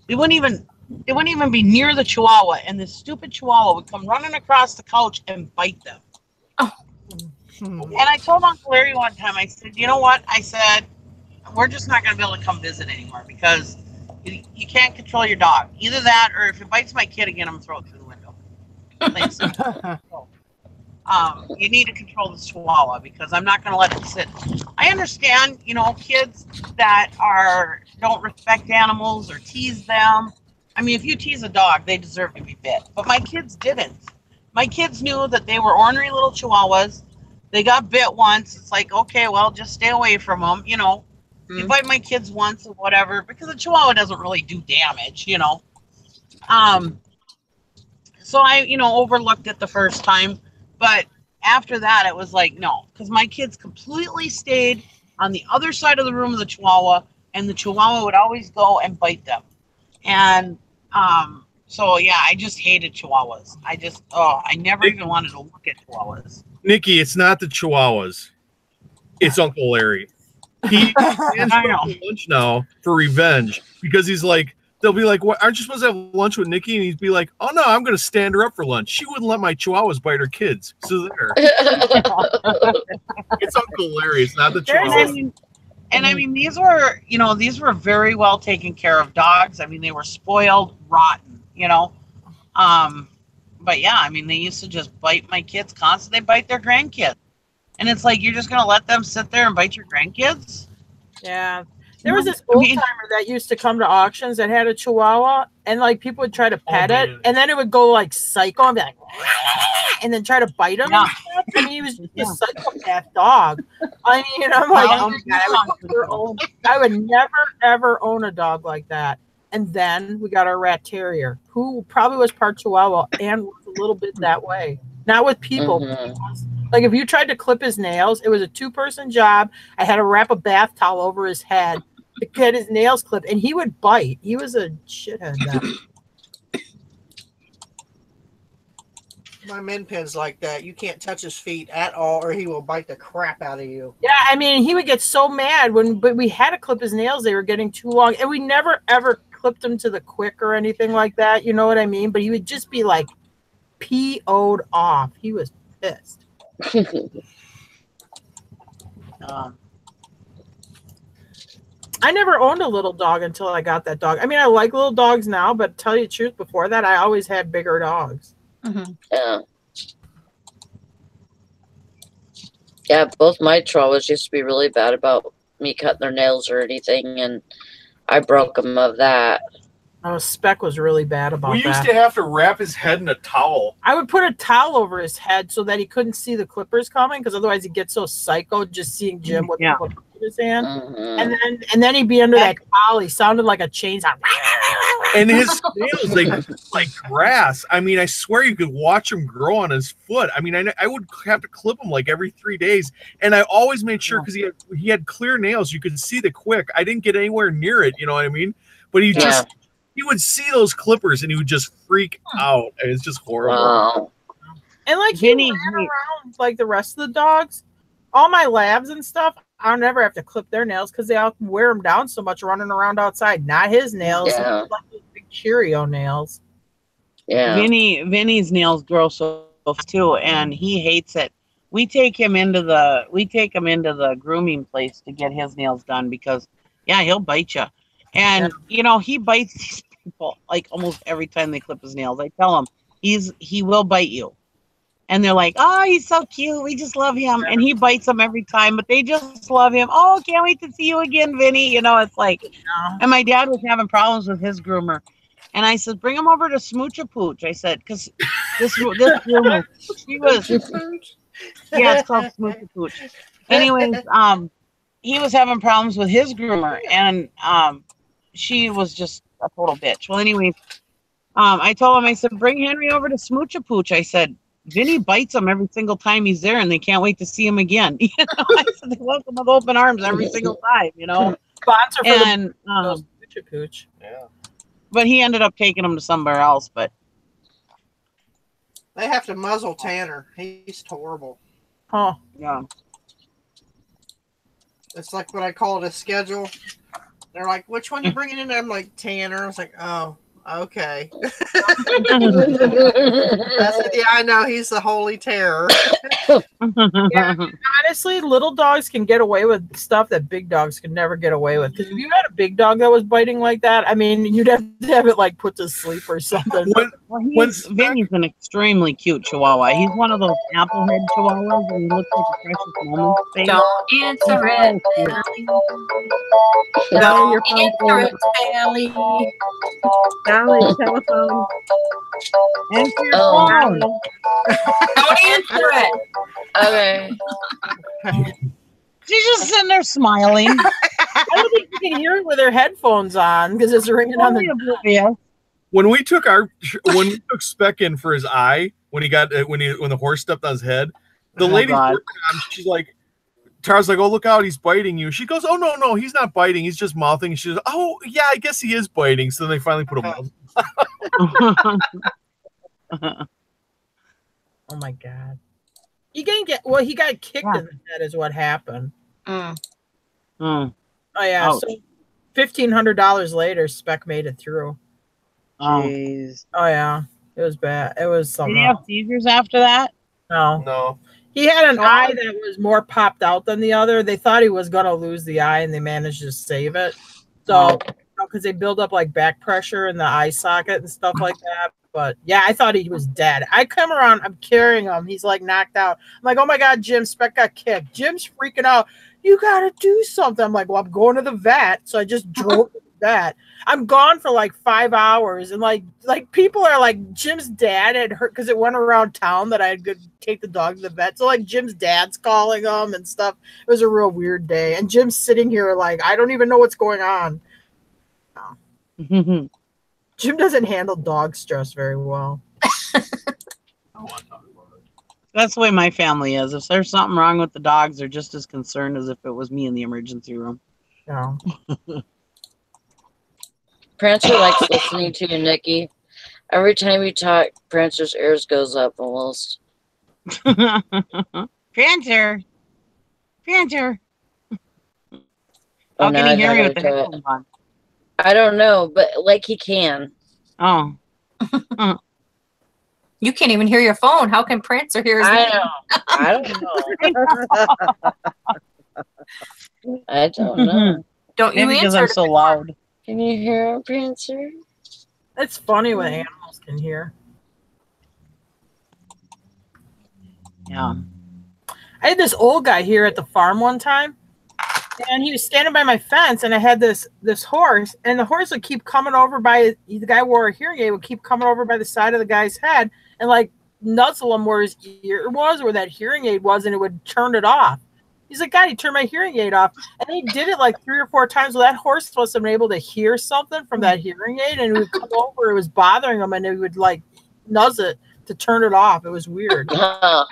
they wouldn't even be near the Chihuahua, and this stupid Chihuahua would come running across the couch and bite them. Oh. And I told Uncle Larry one time, I said, you know what? I said, we're just not going to be able to come visit anymore because you can't control your dog. Either that, or if it bites my kid again, I'm going to throw it through the window. You need to control the Chihuahua because I'm not going to let it sit. I understand, kids that don't respect animals or tease them. I mean, if you tease a dog, they deserve to be bit. But my kids didn't. My kids knew that they were ornery little Chihuahuas. They got bit once. It's like, okay, well, just stay away from them. You bite my kids once or whatever because a Chihuahua doesn't really do damage, So I, overlooked it the first time. But after that, it was like, no, because my kids completely stayed on the other side of the room of the Chihuahua, and the Chihuahua would always go and bite them. And so, yeah, I just hated Chihuahuas. I never even wanted to look at Chihuahuas.
Nikki, it's not the Chihuahuas. It's Uncle Larry. He stands for lunch now for revenge because he's like, they'll be like, "What? Aren't you supposed to have lunch with Nikki?" And he'd be like, "Oh no, I'm going to stand her up for lunch. She wouldn't let my Chihuahuas bite her kids." So there, it's Uncle Larry. It's not the Chihuahuas.
And I mean, these were very well taken care of dogs. I mean, they were spoiled, rotten, But yeah, I mean, they used to just bite my kids constantly. They bite their grandkids, and it's like you're just going to let them sit there and bite your grandkids?
Yeah. There was this old timer that used to come to auctions that had a Chihuahua, and like people would try to pet it, and then it would go like psycho and be like, and then try to bite him. Yeah. And stuff. I mean, he was just a psychopath dog. I mean, I'm like, oh my God, I would never ever own a dog like that. And then we got our rat terrier, who probably was part Chihuahua and was a little bit that way. Not with people. Like if you tried to clip his nails, it was a 2-person job. I had to wrap a bath towel over his head to get his nails clipped, and he would bite. He was a shithead then.
My Min Pin's like that. You can't touch his feet at all, or he will bite the crap out of you.
Yeah, I mean, he would get so mad but we had to clip his nails. They were getting too long, and we never ever clipped him to the quick or anything like that. You know what I mean? But he would just be like PO'd off. He was pissed. I never owned a little dog until I got that dog. I mean, I like little dogs now, but to tell you the truth, before that, I always had bigger dogs.
Yeah. Yeah, both my Chihuahuas used to be really bad about me cutting their nails or anything, and I broke them of that.
Oh, Speck was really bad about that.
We used to have to wrap his head in a towel.
I would put a towel over his head so that he couldn't see the clippers coming, because otherwise he'd get so psycho just seeing Jim with the clippers in his hand. And then he'd be under that towel. He sounded like a chainsaw.
And his nails, like grass. I mean, I swear you could watch him grow on his foot. I mean, I would have to clip him like every 3 days. And I always made sure, because he had clear nails, you could see the quick. I didn't get anywhere near it, you know what I mean? But he just... He would see those clippers and he would just freak out. It's just horrible.
Wow.
And like he ran around like the rest of the dogs. All my labs and stuff, I'll never have to clip their nails because they all wear them down so much running around outside. Not his nails.
Yeah.
Like those big Cheerio nails.
Yeah.
Vinny's nails grow so too, and he hates it. We take him into the grooming place to get his nails done because Yeah, he'll bite you. And, you know, he bites these people like almost every time they clip his nails. I tell him he will bite you. And they're like, oh, he's so cute. We just love him. And he bites them every time, but they just love him. Oh, can't wait to see you again, Vinny. You know, it's like, and my dad was having problems with his groomer. And I said, bring him over to Smooch a Pooch. I said, because this groomer, she was, yeah, it's called Smooch a Pooch. Anyways, he was having problems with his groomer, and she was just a total bitch. Well, anyways, I told him, I said, bring Henry over to Smooch a Pooch. I said, Vinny bites him every single time he's there, and they can't wait to see him again. You know, I said they welcome with open arms every single time. You know,
sponsor for
and
Smooch a Pooch.
Yeah.
But he ended up taking him to somewhere else. But
they have to muzzle Tanner. He's horrible.
Oh,
yeah.
It's like what I call it a schedule. They're like, which one you bringing in? I'm like, Tanner. I was like, oh, okay. I said, yeah, I know. He's the holy terror.
Yeah, honestly, little dogs can get away with stuff that big dogs can never get away with. Because if you had a big dog that was biting like that, I mean, you'd have to have it like put to sleep or something.
Vinny's an extremely cute Chihuahua. He's one of those applehead Chihuahuas, and he looks like a Precious Moments face.
Don't answer it, Sally. Don't answer it, Sally.
Sally, telephone.
Answer your phone.
Don't answer it.
Okay.
She's just sitting there smiling.
I don't think you can hear it with her headphones on because it's ringing on the.
When we took Speck in for his eye, when the horse stepped on his head, the lady working on, she's like, Tara's like, oh, look out, he's biting you. She goes, oh, no, he's not biting. He's just mouthing. She goes, oh, yeah, I guess he is biting. So then they finally put him on.
Oh, my God. He got kicked in the head is what happened. Oh, yeah.
Ouch.
So $1,500 later, Speck made it through.
Jeez.
Oh, yeah. It was bad. It was something.
Did he have seizures after that?
No. He had an eye that was more popped out than the other. They thought he was going to lose the eye, and they managed to save it. So, because they build up like back pressure in the eye socket and stuff like that. But yeah, I thought he was dead. I come around, I'm carrying him. He's like knocked out. I'm like, oh my God, Jim, Speck got kicked. Jim's freaking out. You got to do something. I'm like, well, I'm going to the vet. So I just drove to the vet. I'm gone for like 5 hours. And like people are like, Jim's dad had hurt because it went around town that I had to take the dog to the vet. So like Jim's dad's calling him and stuff. It was a real weird day. And Jim's sitting here like, I don't even know what's going on. Jim doesn't handle dog stress very well.
That's the way my family is. If there's something wrong with the dogs, they're just as concerned as if it was me in the emergency room.
No.
Prancer likes listening to you, Nikki. Every time you talk, Prancer's ears goes up almost.
Prancer.
How
can he hear me with the headphones on?
I don't know, but like he can.
Oh.
You can't even hear your phone. How can Prancer hear his name?
I don't know.
Don't you
Maybe because
answer
I'm so loud.
Can you hear him, Prancer?
It's funny when animals can hear.
Yeah.
I had this old guy here at the farm one time, and he was standing by my fence, and I had this horse, and the horse would keep coming over by, the guy wore a hearing aid, would keep coming over by the side of the guy's head and like nuzzle him where his ear was, where that hearing aid was, and it would turn it off. He's like, God, he turned my hearing aid off. And he did it like 3 or 4 times. Well, that horse must have been able to hear something from that hearing aid, and it would come over, it was bothering him, and it would like nuzz it to turn it off. It was weird.
Oh,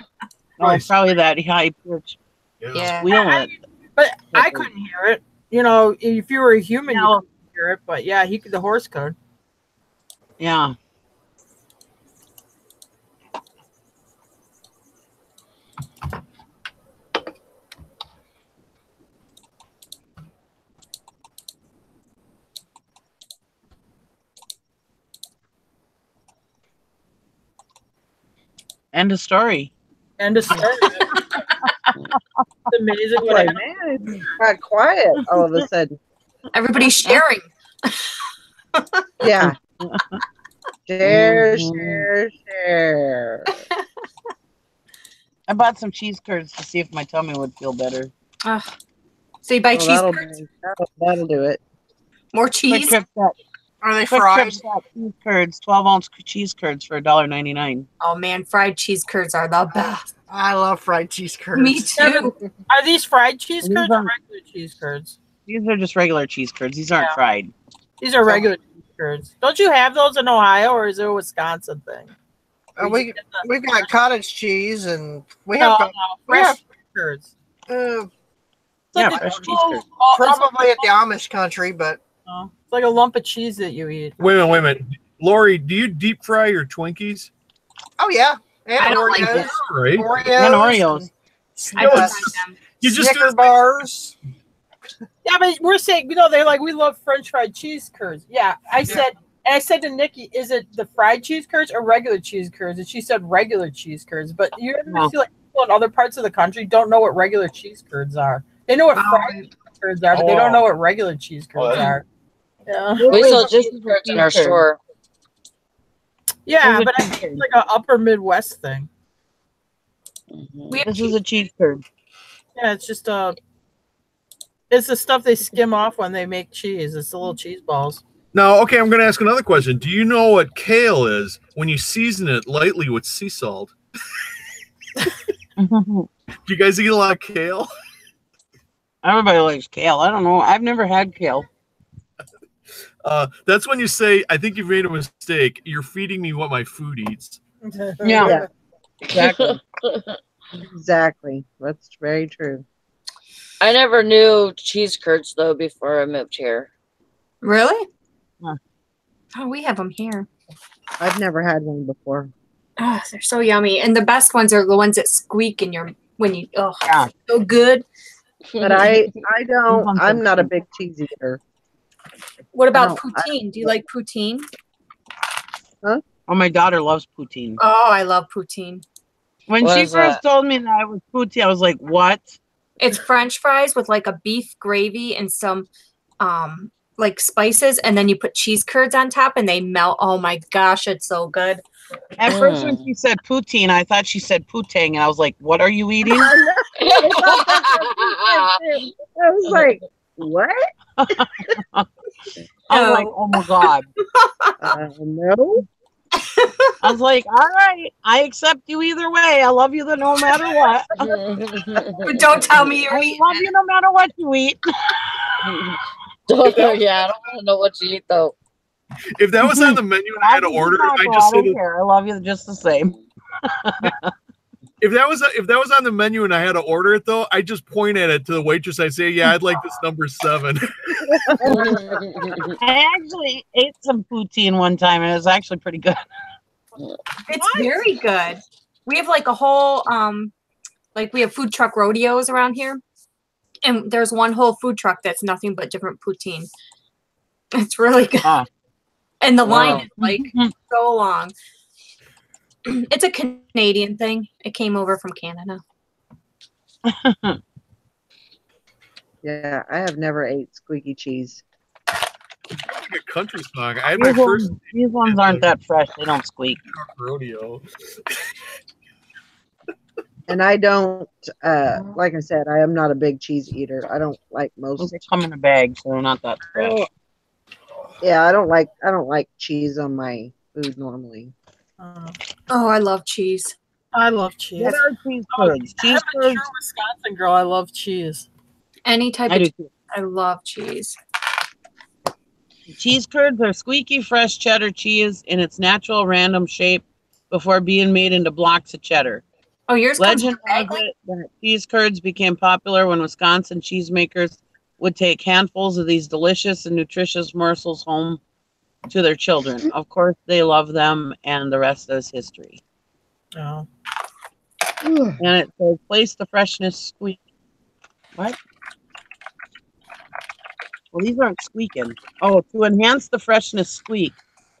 it's probably that high pitch.
Yeah.
Squeal it.
But I couldn't hear it. You know, if you were a human, you couldn't hear it. But yeah, the horse could.
Yeah. End of story.
End of story. It's amazing what
Like, man, it's got quiet all of a sudden.
Everybody's sharing.
Yeah. Share.
I bought some cheese curds to see if my tummy would feel better.
So you buy
Well,
cheese
that'll
curds?
that'll do it.
More cheese?
Are they
Quick
fried?
Trip Set cheese curds, 12-ounce cheese curds for $1.99.
Oh man, fried cheese curds are the best.
I love fried cheese curds.
Me too.
Are these fried cheese
These
curds or
aren't-
regular cheese curds?
These are just regular cheese curds. These aren't
Yeah.
fried.
These are regular cheese curds. Don't you have those in Ohio, or is it a Wisconsin thing?
We've got cottage cheese, and we
No,
have
fresh cheese curds.
Yeah, fresh cheese curds.
Probably at the Amish country, but
it's like a lump of cheese that you eat.
Wait a minute. Lori, do you deep fry your Twinkies?
oh yeah, and
I don't like
Oreos,
that.
Right.
Oreos,
And Oreos.
I don't
and
like them.
You just
Snicker bars.
Yeah, but we're saying, they're like, we love French fried cheese curds. Yeah, I said to Nikki, is it the fried cheese curds or regular cheese curds? And she said regular cheese curds. But you ever see like people in other parts of the country don't know what regular cheese curds are? They know what fried cheese curds are, but they don't know what regular cheese curds are. Yeah.
We sell cheese curds in our store.
Yeah, but I think it's like an upper Midwest thing.
This is a cheese curd.
Yeah, it's just it's the stuff they skim off when they make cheese. It's the little cheese balls.
Now, okay, I'm going to ask another question. Do you know what kale is when you season it lightly with sea salt? Do you guys eat a lot of kale?
Everybody likes kale. I don't know. I've never had kale.
That's when you say, I think you've made a mistake. You're feeding me what my food eats.
Yeah.
Exactly. Exactly. That's very true.
I never knew cheese curds though before I moved here.
Really?
Huh.
Oh, we have them here.
I've never had one before.
Oh, they're so yummy. And the best ones are the ones that squeak in your
Yeah.
so good.
But I'm not a big cheese eater.
What about poutine? Do you like poutine?
Huh?
Oh, my daughter loves poutine.
Oh, I love poutine.
When
What
she
is
first
that?
told me that it was poutine, I was like, what?
It's French fries with like a beef gravy and some like spices, and then you put cheese curds on top and they melt. Oh my gosh, it's so good.
At first, when she said poutine, I thought she said poutine, and I was like, what are you eating?
I was like, what?
I was like, oh my God.
No.
I was like, all right, I accept you either way. I love you no matter what.
But don't tell me you're
I
eating
love you no matter what you eat.
Yeah, I don't want to know what you eat though.
If that was on the menu and I had to order it, I just
don't
said
care. I love you just the same.
if that was on the menu and I had to order it though, I just point at it to the waitress. I say, yeah, I'd like this number 7.
I actually ate some poutine one time and it was actually pretty good.
It's very good. We have like a whole like we have food truck rodeos around here. And there's one whole food truck that's nothing but different poutine. It's really good. And the line is like so long. It's a Canadian thing. It came over from Canada.
Yeah, I have never ate squeaky cheese.
Like a country song. I had my first.
These ones aren't that fresh. They don't squeak.
Rodeo.
And I don't, like I said, I am not a big cheese eater. I don't like most.
They come in a bag, so they're not that fresh.
Yeah, I don't like cheese on my food normally.
Oh, I love cheese.
I love cheese.
What are cheese curds? Cheese
I'm a true
curds.
Wisconsin girl. I love cheese.
Any type
I
of
do
cheese.
too.
I love cheese.
Cheese curds are squeaky, fresh cheddar cheese in its natural random shape before being made into blocks of cheddar.
Oh, yours comes
Legend has it that cheese curds became popular when Wisconsin cheesemakers would take handfuls of these delicious and nutritious morsels home to their children. Of course, they love them, and the rest is history.
Oh.
And it says, place the freshness squeak. What? Well, these aren't squeaking. Oh, to enhance the freshness squeak,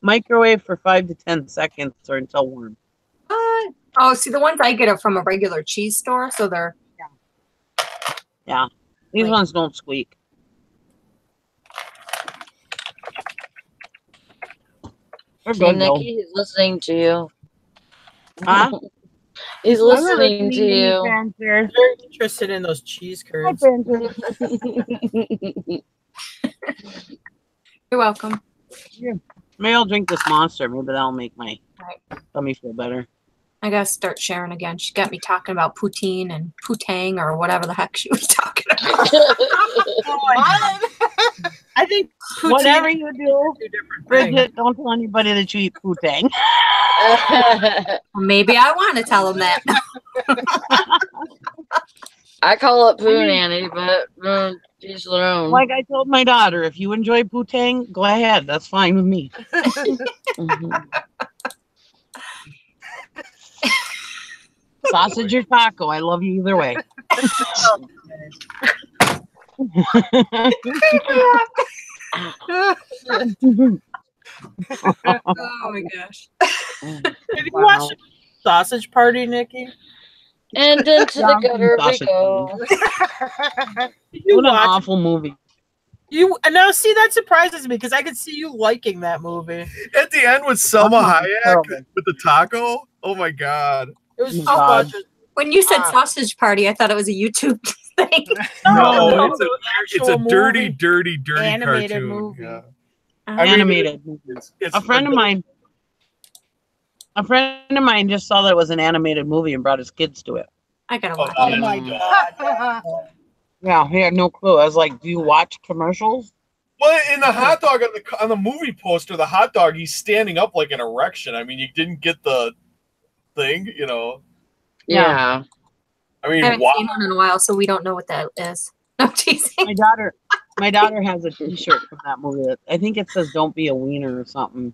microwave for 5 to 10 seconds or until warm.
What? Oh, see, the ones I get are from a regular cheese store, so they're
Yeah. These ones don't squeak. We're
See,
good though.
Nikki, he's listening to you.
Huh?
He's
I'm not
listening to
listening to you,
you.
Prancer.
Very interested in those cheese
Hi,
curds.
Prancer.
You're welcome.
Maybe I'll drink this Monster. Maybe that'll make my
Right.
tummy feel better.
I gotta start sharing again. She got me talking about poutine and poutang or whatever the heck she was talking about.
I think poutine
Whatever you do,
two different things.
Bridget, don't tell anybody that you eat poutang.
Maybe I want to tell them that.
I call it poo nanny, but she's their own.
Like I told my daughter, if you enjoy poutang, go ahead. That's fine with me. Sausage or taco, I love you either way.
Oh my gosh.
Have you watched Sausage Party, Nikki?
And into the gutter we
Sausage
go.
You
What an
watch
awful movie.
you now see that surprises me because I could see you liking that movie.
At the end with Selma Hayek
terrible.
with the taco. Oh my god.
It was
Oh
so
God.
much.
When you said sausage party, I thought it was a YouTube thing.
No,
no,
it's a dirty,
movie.
dirty, dirty
Animated
cartoon.
movie.
Yeah.
Uh-huh.
I mean,
Animated.
It's
A friend of mine just saw that it was an animated movie and brought his kids to it.
I gotta
Oh,
watch
Oh
it.
my god.
Yeah, he had no clue. I was like, "Do you watch commercials?"
Well, in the hot dog on the movie poster, the hot dog, he's standing up like an erection. I mean, you didn't get the thing, you know.
Yeah.
I
I
mean,
haven't
wow.
seen one in a while, so we don't know what that is. No teasing.
My daughter has a T-shirt from that movie. I think it says "Don't be a wiener" or something.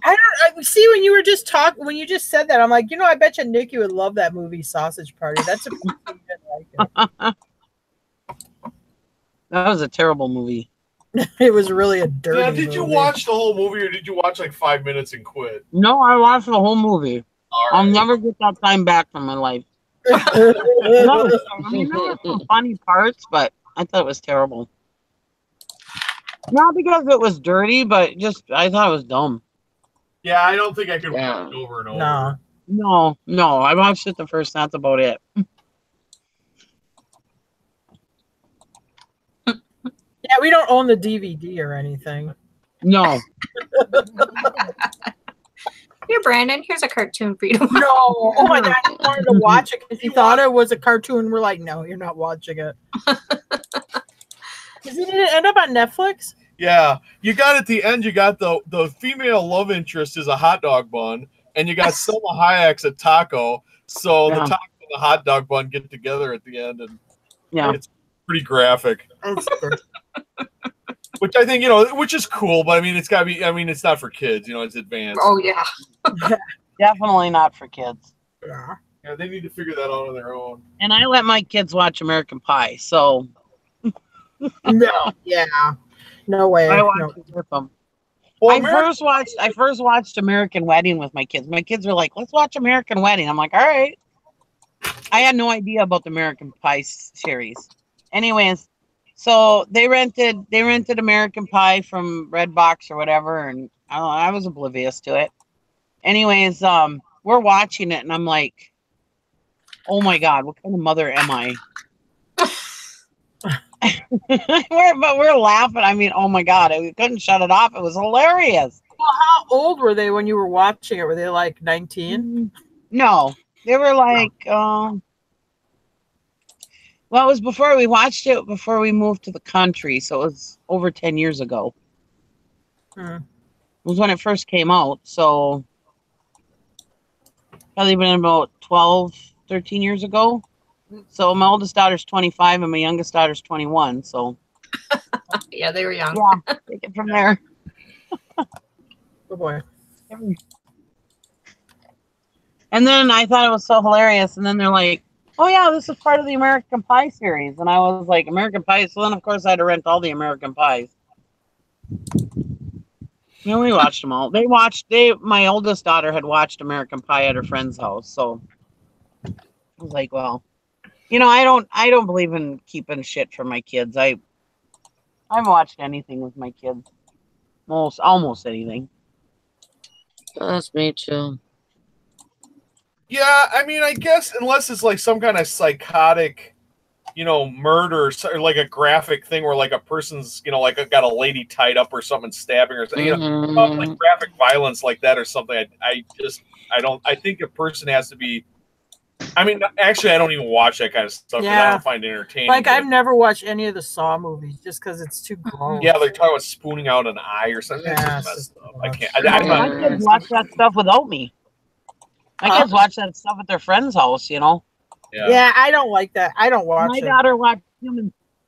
I see when you were just when you just said that, I'm like, I bet you Nikki would love that movie Sausage Party. That's a like
That was a terrible movie.
it was really a dirty.
Yeah, did you
movie.
watch the whole movie or did you watch like 5 minutes and quit?
No, I watched the whole movie.
All
I'll
right.
never get that time back from my life. I mean, there were some funny parts, but I thought it was terrible. Not because it was dirty, but just I thought it was dumb.
Yeah, I don't think I could
Yeah.
watch it over and over.
No.
No, I watched it the first. That's about it.
Yeah, we don't own the DVD or anything.
No,
Here, Brandon, here's a cartoon for you to watch.
No. Oh my god, he wanted to watch it because he thought it was a cartoon. We're like, no, you're not watching it. Did it end up on Netflix?
Yeah, you got at the end. You got the female love interest is a hot dog bun, and you got Selma Hayek's a taco. So the
Yeah.
taco and the hot dog bun get together at the end, and
yeah,
it's pretty graphic. Which I think which is cool, but I mean, it's got to be. I mean, it's not for kids. It's advanced.
Oh yeah.
definitely not for kids.
Yeah.
Yeah, they need to figure that out on their own.
And I let my kids watch American Pie, so
No. Yeah. No way.
I
No.
watched it with them.
Well,
I first watched American Wedding with my kids. My kids were like, "Let's watch American Wedding." I'm like, "All right." I had no idea about the American Pie series. Anyways, so they rented American Pie from Redbox or whatever, and I was oblivious to it. Anyways, we're watching it, and I'm like, "Oh my God, what kind of mother am I?" but we're laughing. I mean, oh my God, we couldn't shut it off. It was hilarious.
Well, how old were they when you were watching it? Were they like 19?
No, they were like, well, it was before we watched it, before we moved to the country. So it was over 10 years ago. It was when it first came out. So probably been about 12, 13 years ago. So my oldest daughter's 25 and my youngest daughter's 21. So
Yeah, they were young.
yeah, take it from there.
Oh boy.
And then I thought it was so hilarious. And then they're like, "Oh yeah, this is part of the American Pie series." And I was like, "American Pie?" So then of course I had to rent all the American Pies. We watched them all. My oldest daughter had watched American Pie at her friend's house. So I was like, well, I don't believe in keeping shit from my kids. I haven't watched anything with my kids. almost anything.
That's me too.
Yeah, I mean, I guess unless it's like some kind of psychotic, murder or like a graphic thing where like a person's, like got a lady tied up or something, stabbing or something, like graphic violence like that or something. I think a person has to be. I mean, actually, I don't even watch that kind of stuff because I don't find it entertaining.
Like, I've never watched any of the Saw movies just because it's too gross.
Yeah, they're talking about spooning out an eye or something.
Yeah,
It's just messed up. I can't.
My kids watch that stuff without me. My kids watch that stuff at their friend's house,
Yeah, I don't like that. I don't watch it.
My daughter watched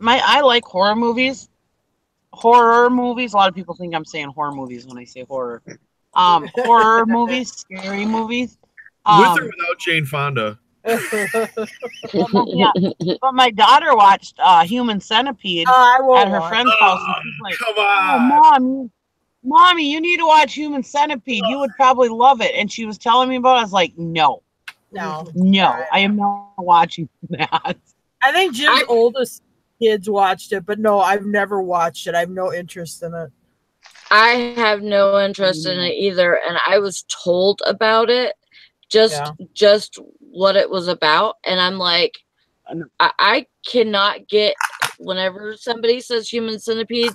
I like horror movies. Horror movies. A lot of people think I'm saying horror movies when I say horror. Horror movies, scary movies.
With or without Jane Fonda.
Yeah, but my daughter watched Human Centipede at her friend's house. And she's like,
come on,
oh, mommy, you need to watch Human Centipede. You would probably love it. And she was telling me about it. I was like, no, I am not watching that.
I think Jim's oldest kids watched it, but no, I've never watched it. I have no interest in it.
I have no interest in it either, and I was told about it. Just what it was about, and I'm like, I cannot get, whenever somebody says Human Centipede,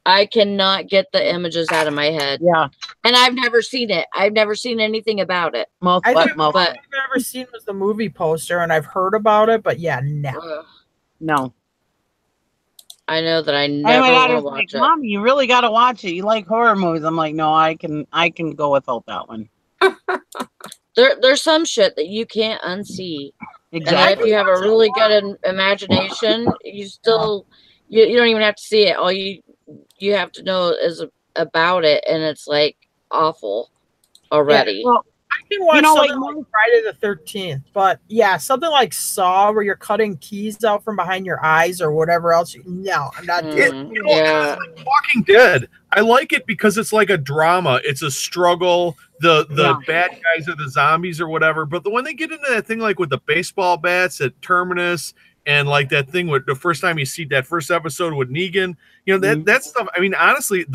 I cannot get the images out of my head.
Yeah,
and I've never seen it. I've never seen anything about it.
I've never seen was the movie poster, and I've heard about it, but yeah,
no.
I know that I never want to watch it.
Mom, you really got to watch it. You like horror movies? I'm like, no, I can go without that one.
There's some shit that you can't unsee.
Exactly.
And if you have a really good imagination, you still you don't even have to see it. All you have to know is about it, and it's like awful already.
Yeah, well, I can watch something like Friday the 13th, but yeah, something like Saw where you're cutting keys out from behind your eyes or whatever else. No, I'm not doing it.
Yeah. Walking Dead. I like it because it's like a drama. It's a struggle. The bad guys are the zombies or whatever. But when they get into that thing like with the baseball bats at Terminus and like that thing with the first time you see that first episode with Negan, that stuff. I mean, honestly,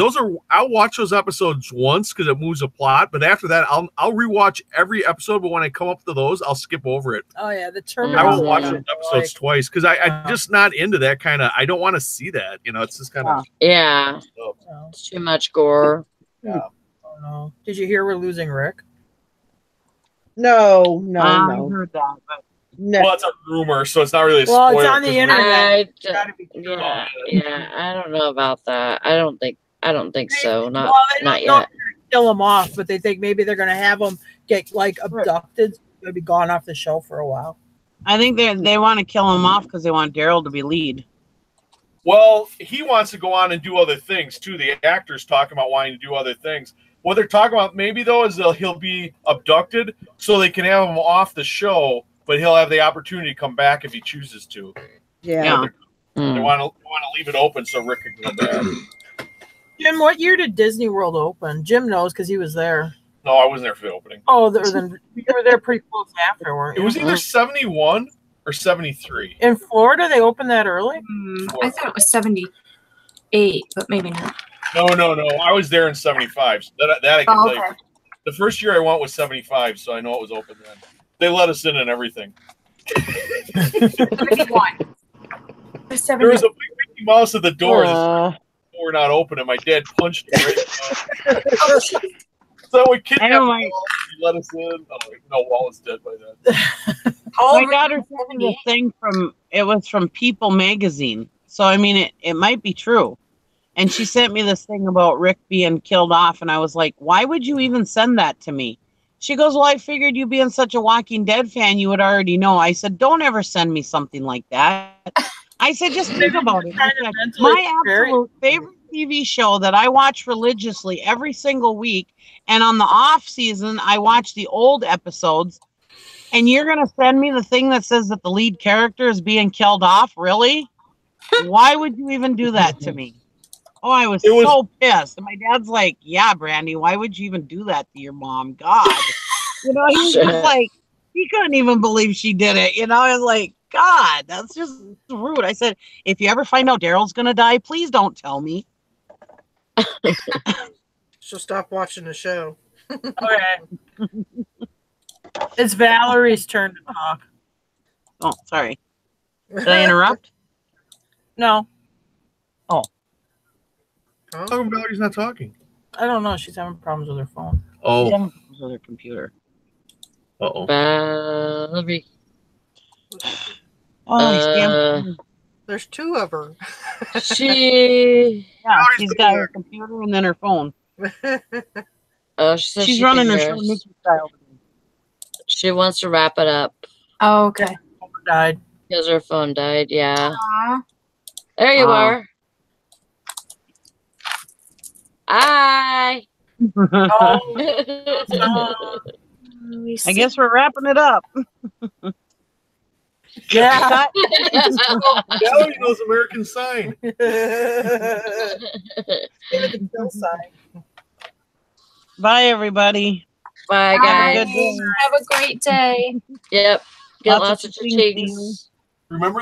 I'll watch those episodes once because it moves the plot. But after that, I'll rewatch every episode. But when I come up to those, I'll skip over it.
Oh yeah, the Terminus.
I won't watch those episodes twice because I'm just not into that kind of. I don't want to see that. It's just kind of
it's too much gore.
Yeah. Oh no! Did you hear we're losing Rick?
No.
I heard that. But
no.
Well, it's a rumor, so it's not really a spoiler.
Well, it's on the internet.
I don't know about that. I don't think so. Not yet.
Kill him off, but they think maybe they're going to have him get like abducted. Maybe gone off the show for a while.
I think they want to kill him off because they want Daryl to be lead.
Well, he wants to go on and do other things too. The actor's talking about wanting to do other things. What they're talking about maybe though is he'll be abducted so they can have him off the show, but he'll have the opportunity to come back if he chooses to.
Yeah.
They want to leave it open so Rick can come back.
Jim, what year did Disney World open? Jim knows because he was there.
No, I wasn't there for the opening.
Oh, then you were there pretty close after, weren't you?
It was either 71 or 73.
In Florida, they opened that early?
I thought it was 78, but maybe not.
No. I was there in 75. So that I can tell you. The first year I went was 75, so I know it was open then. They let us in and everything.
71.
There was a big Mickey Mouse at the door. The door not open, and my dad punched it right. So we kidnapped Wallace. He let us in. Oh, no, Wallace dead by then.
My daughter sent me a thing from People magazine. So, I mean, it might be true. And she sent me this thing about Rick being killed off. And I was like, why would you even send that to me? She goes, well, I figured you being such a Walking Dead fan, you would already know. I said, don't ever send me something like that. I said, just think about it. Said, my absolute favorite TV show that I watch religiously every single week. And on the off season, I watch the old episodes. And you're going to send me the thing that says that the lead character is being killed off? Really? Why would you even do that to me? Oh, I was so pissed. And my dad's like, yeah, Brandy, why would you even do that to your mom? God. He was just like, he couldn't even believe she did it. I was like, God, that's just rude. I said, if you ever find out Daryl's going to die, please don't tell me.
She'll stop watching the show.
Okay. It's Valerie's turn to talk.
Oh, sorry. Did I interrupt?
No.
Oh.
How come Valerie's not talking?
I don't know. She's having problems with her phone.
Oh.
She's having problems with her computer.
Uh-oh.
Valerie.
There's two of her.
Yeah, she's got her computer and then her phone.
She
She's running her show Nikki style.
She wants to wrap it up.
Oh, okay.
Died.
Because her phone died, yeah.
Aww.
There you are. Hi.
I guess we're wrapping it up.
Yeah.
Valerie knows American Sign.
Bye, everybody.
Bye,
Bye.
guys.
Have a great day.
Yep. Get lots of
things to
things.
Remember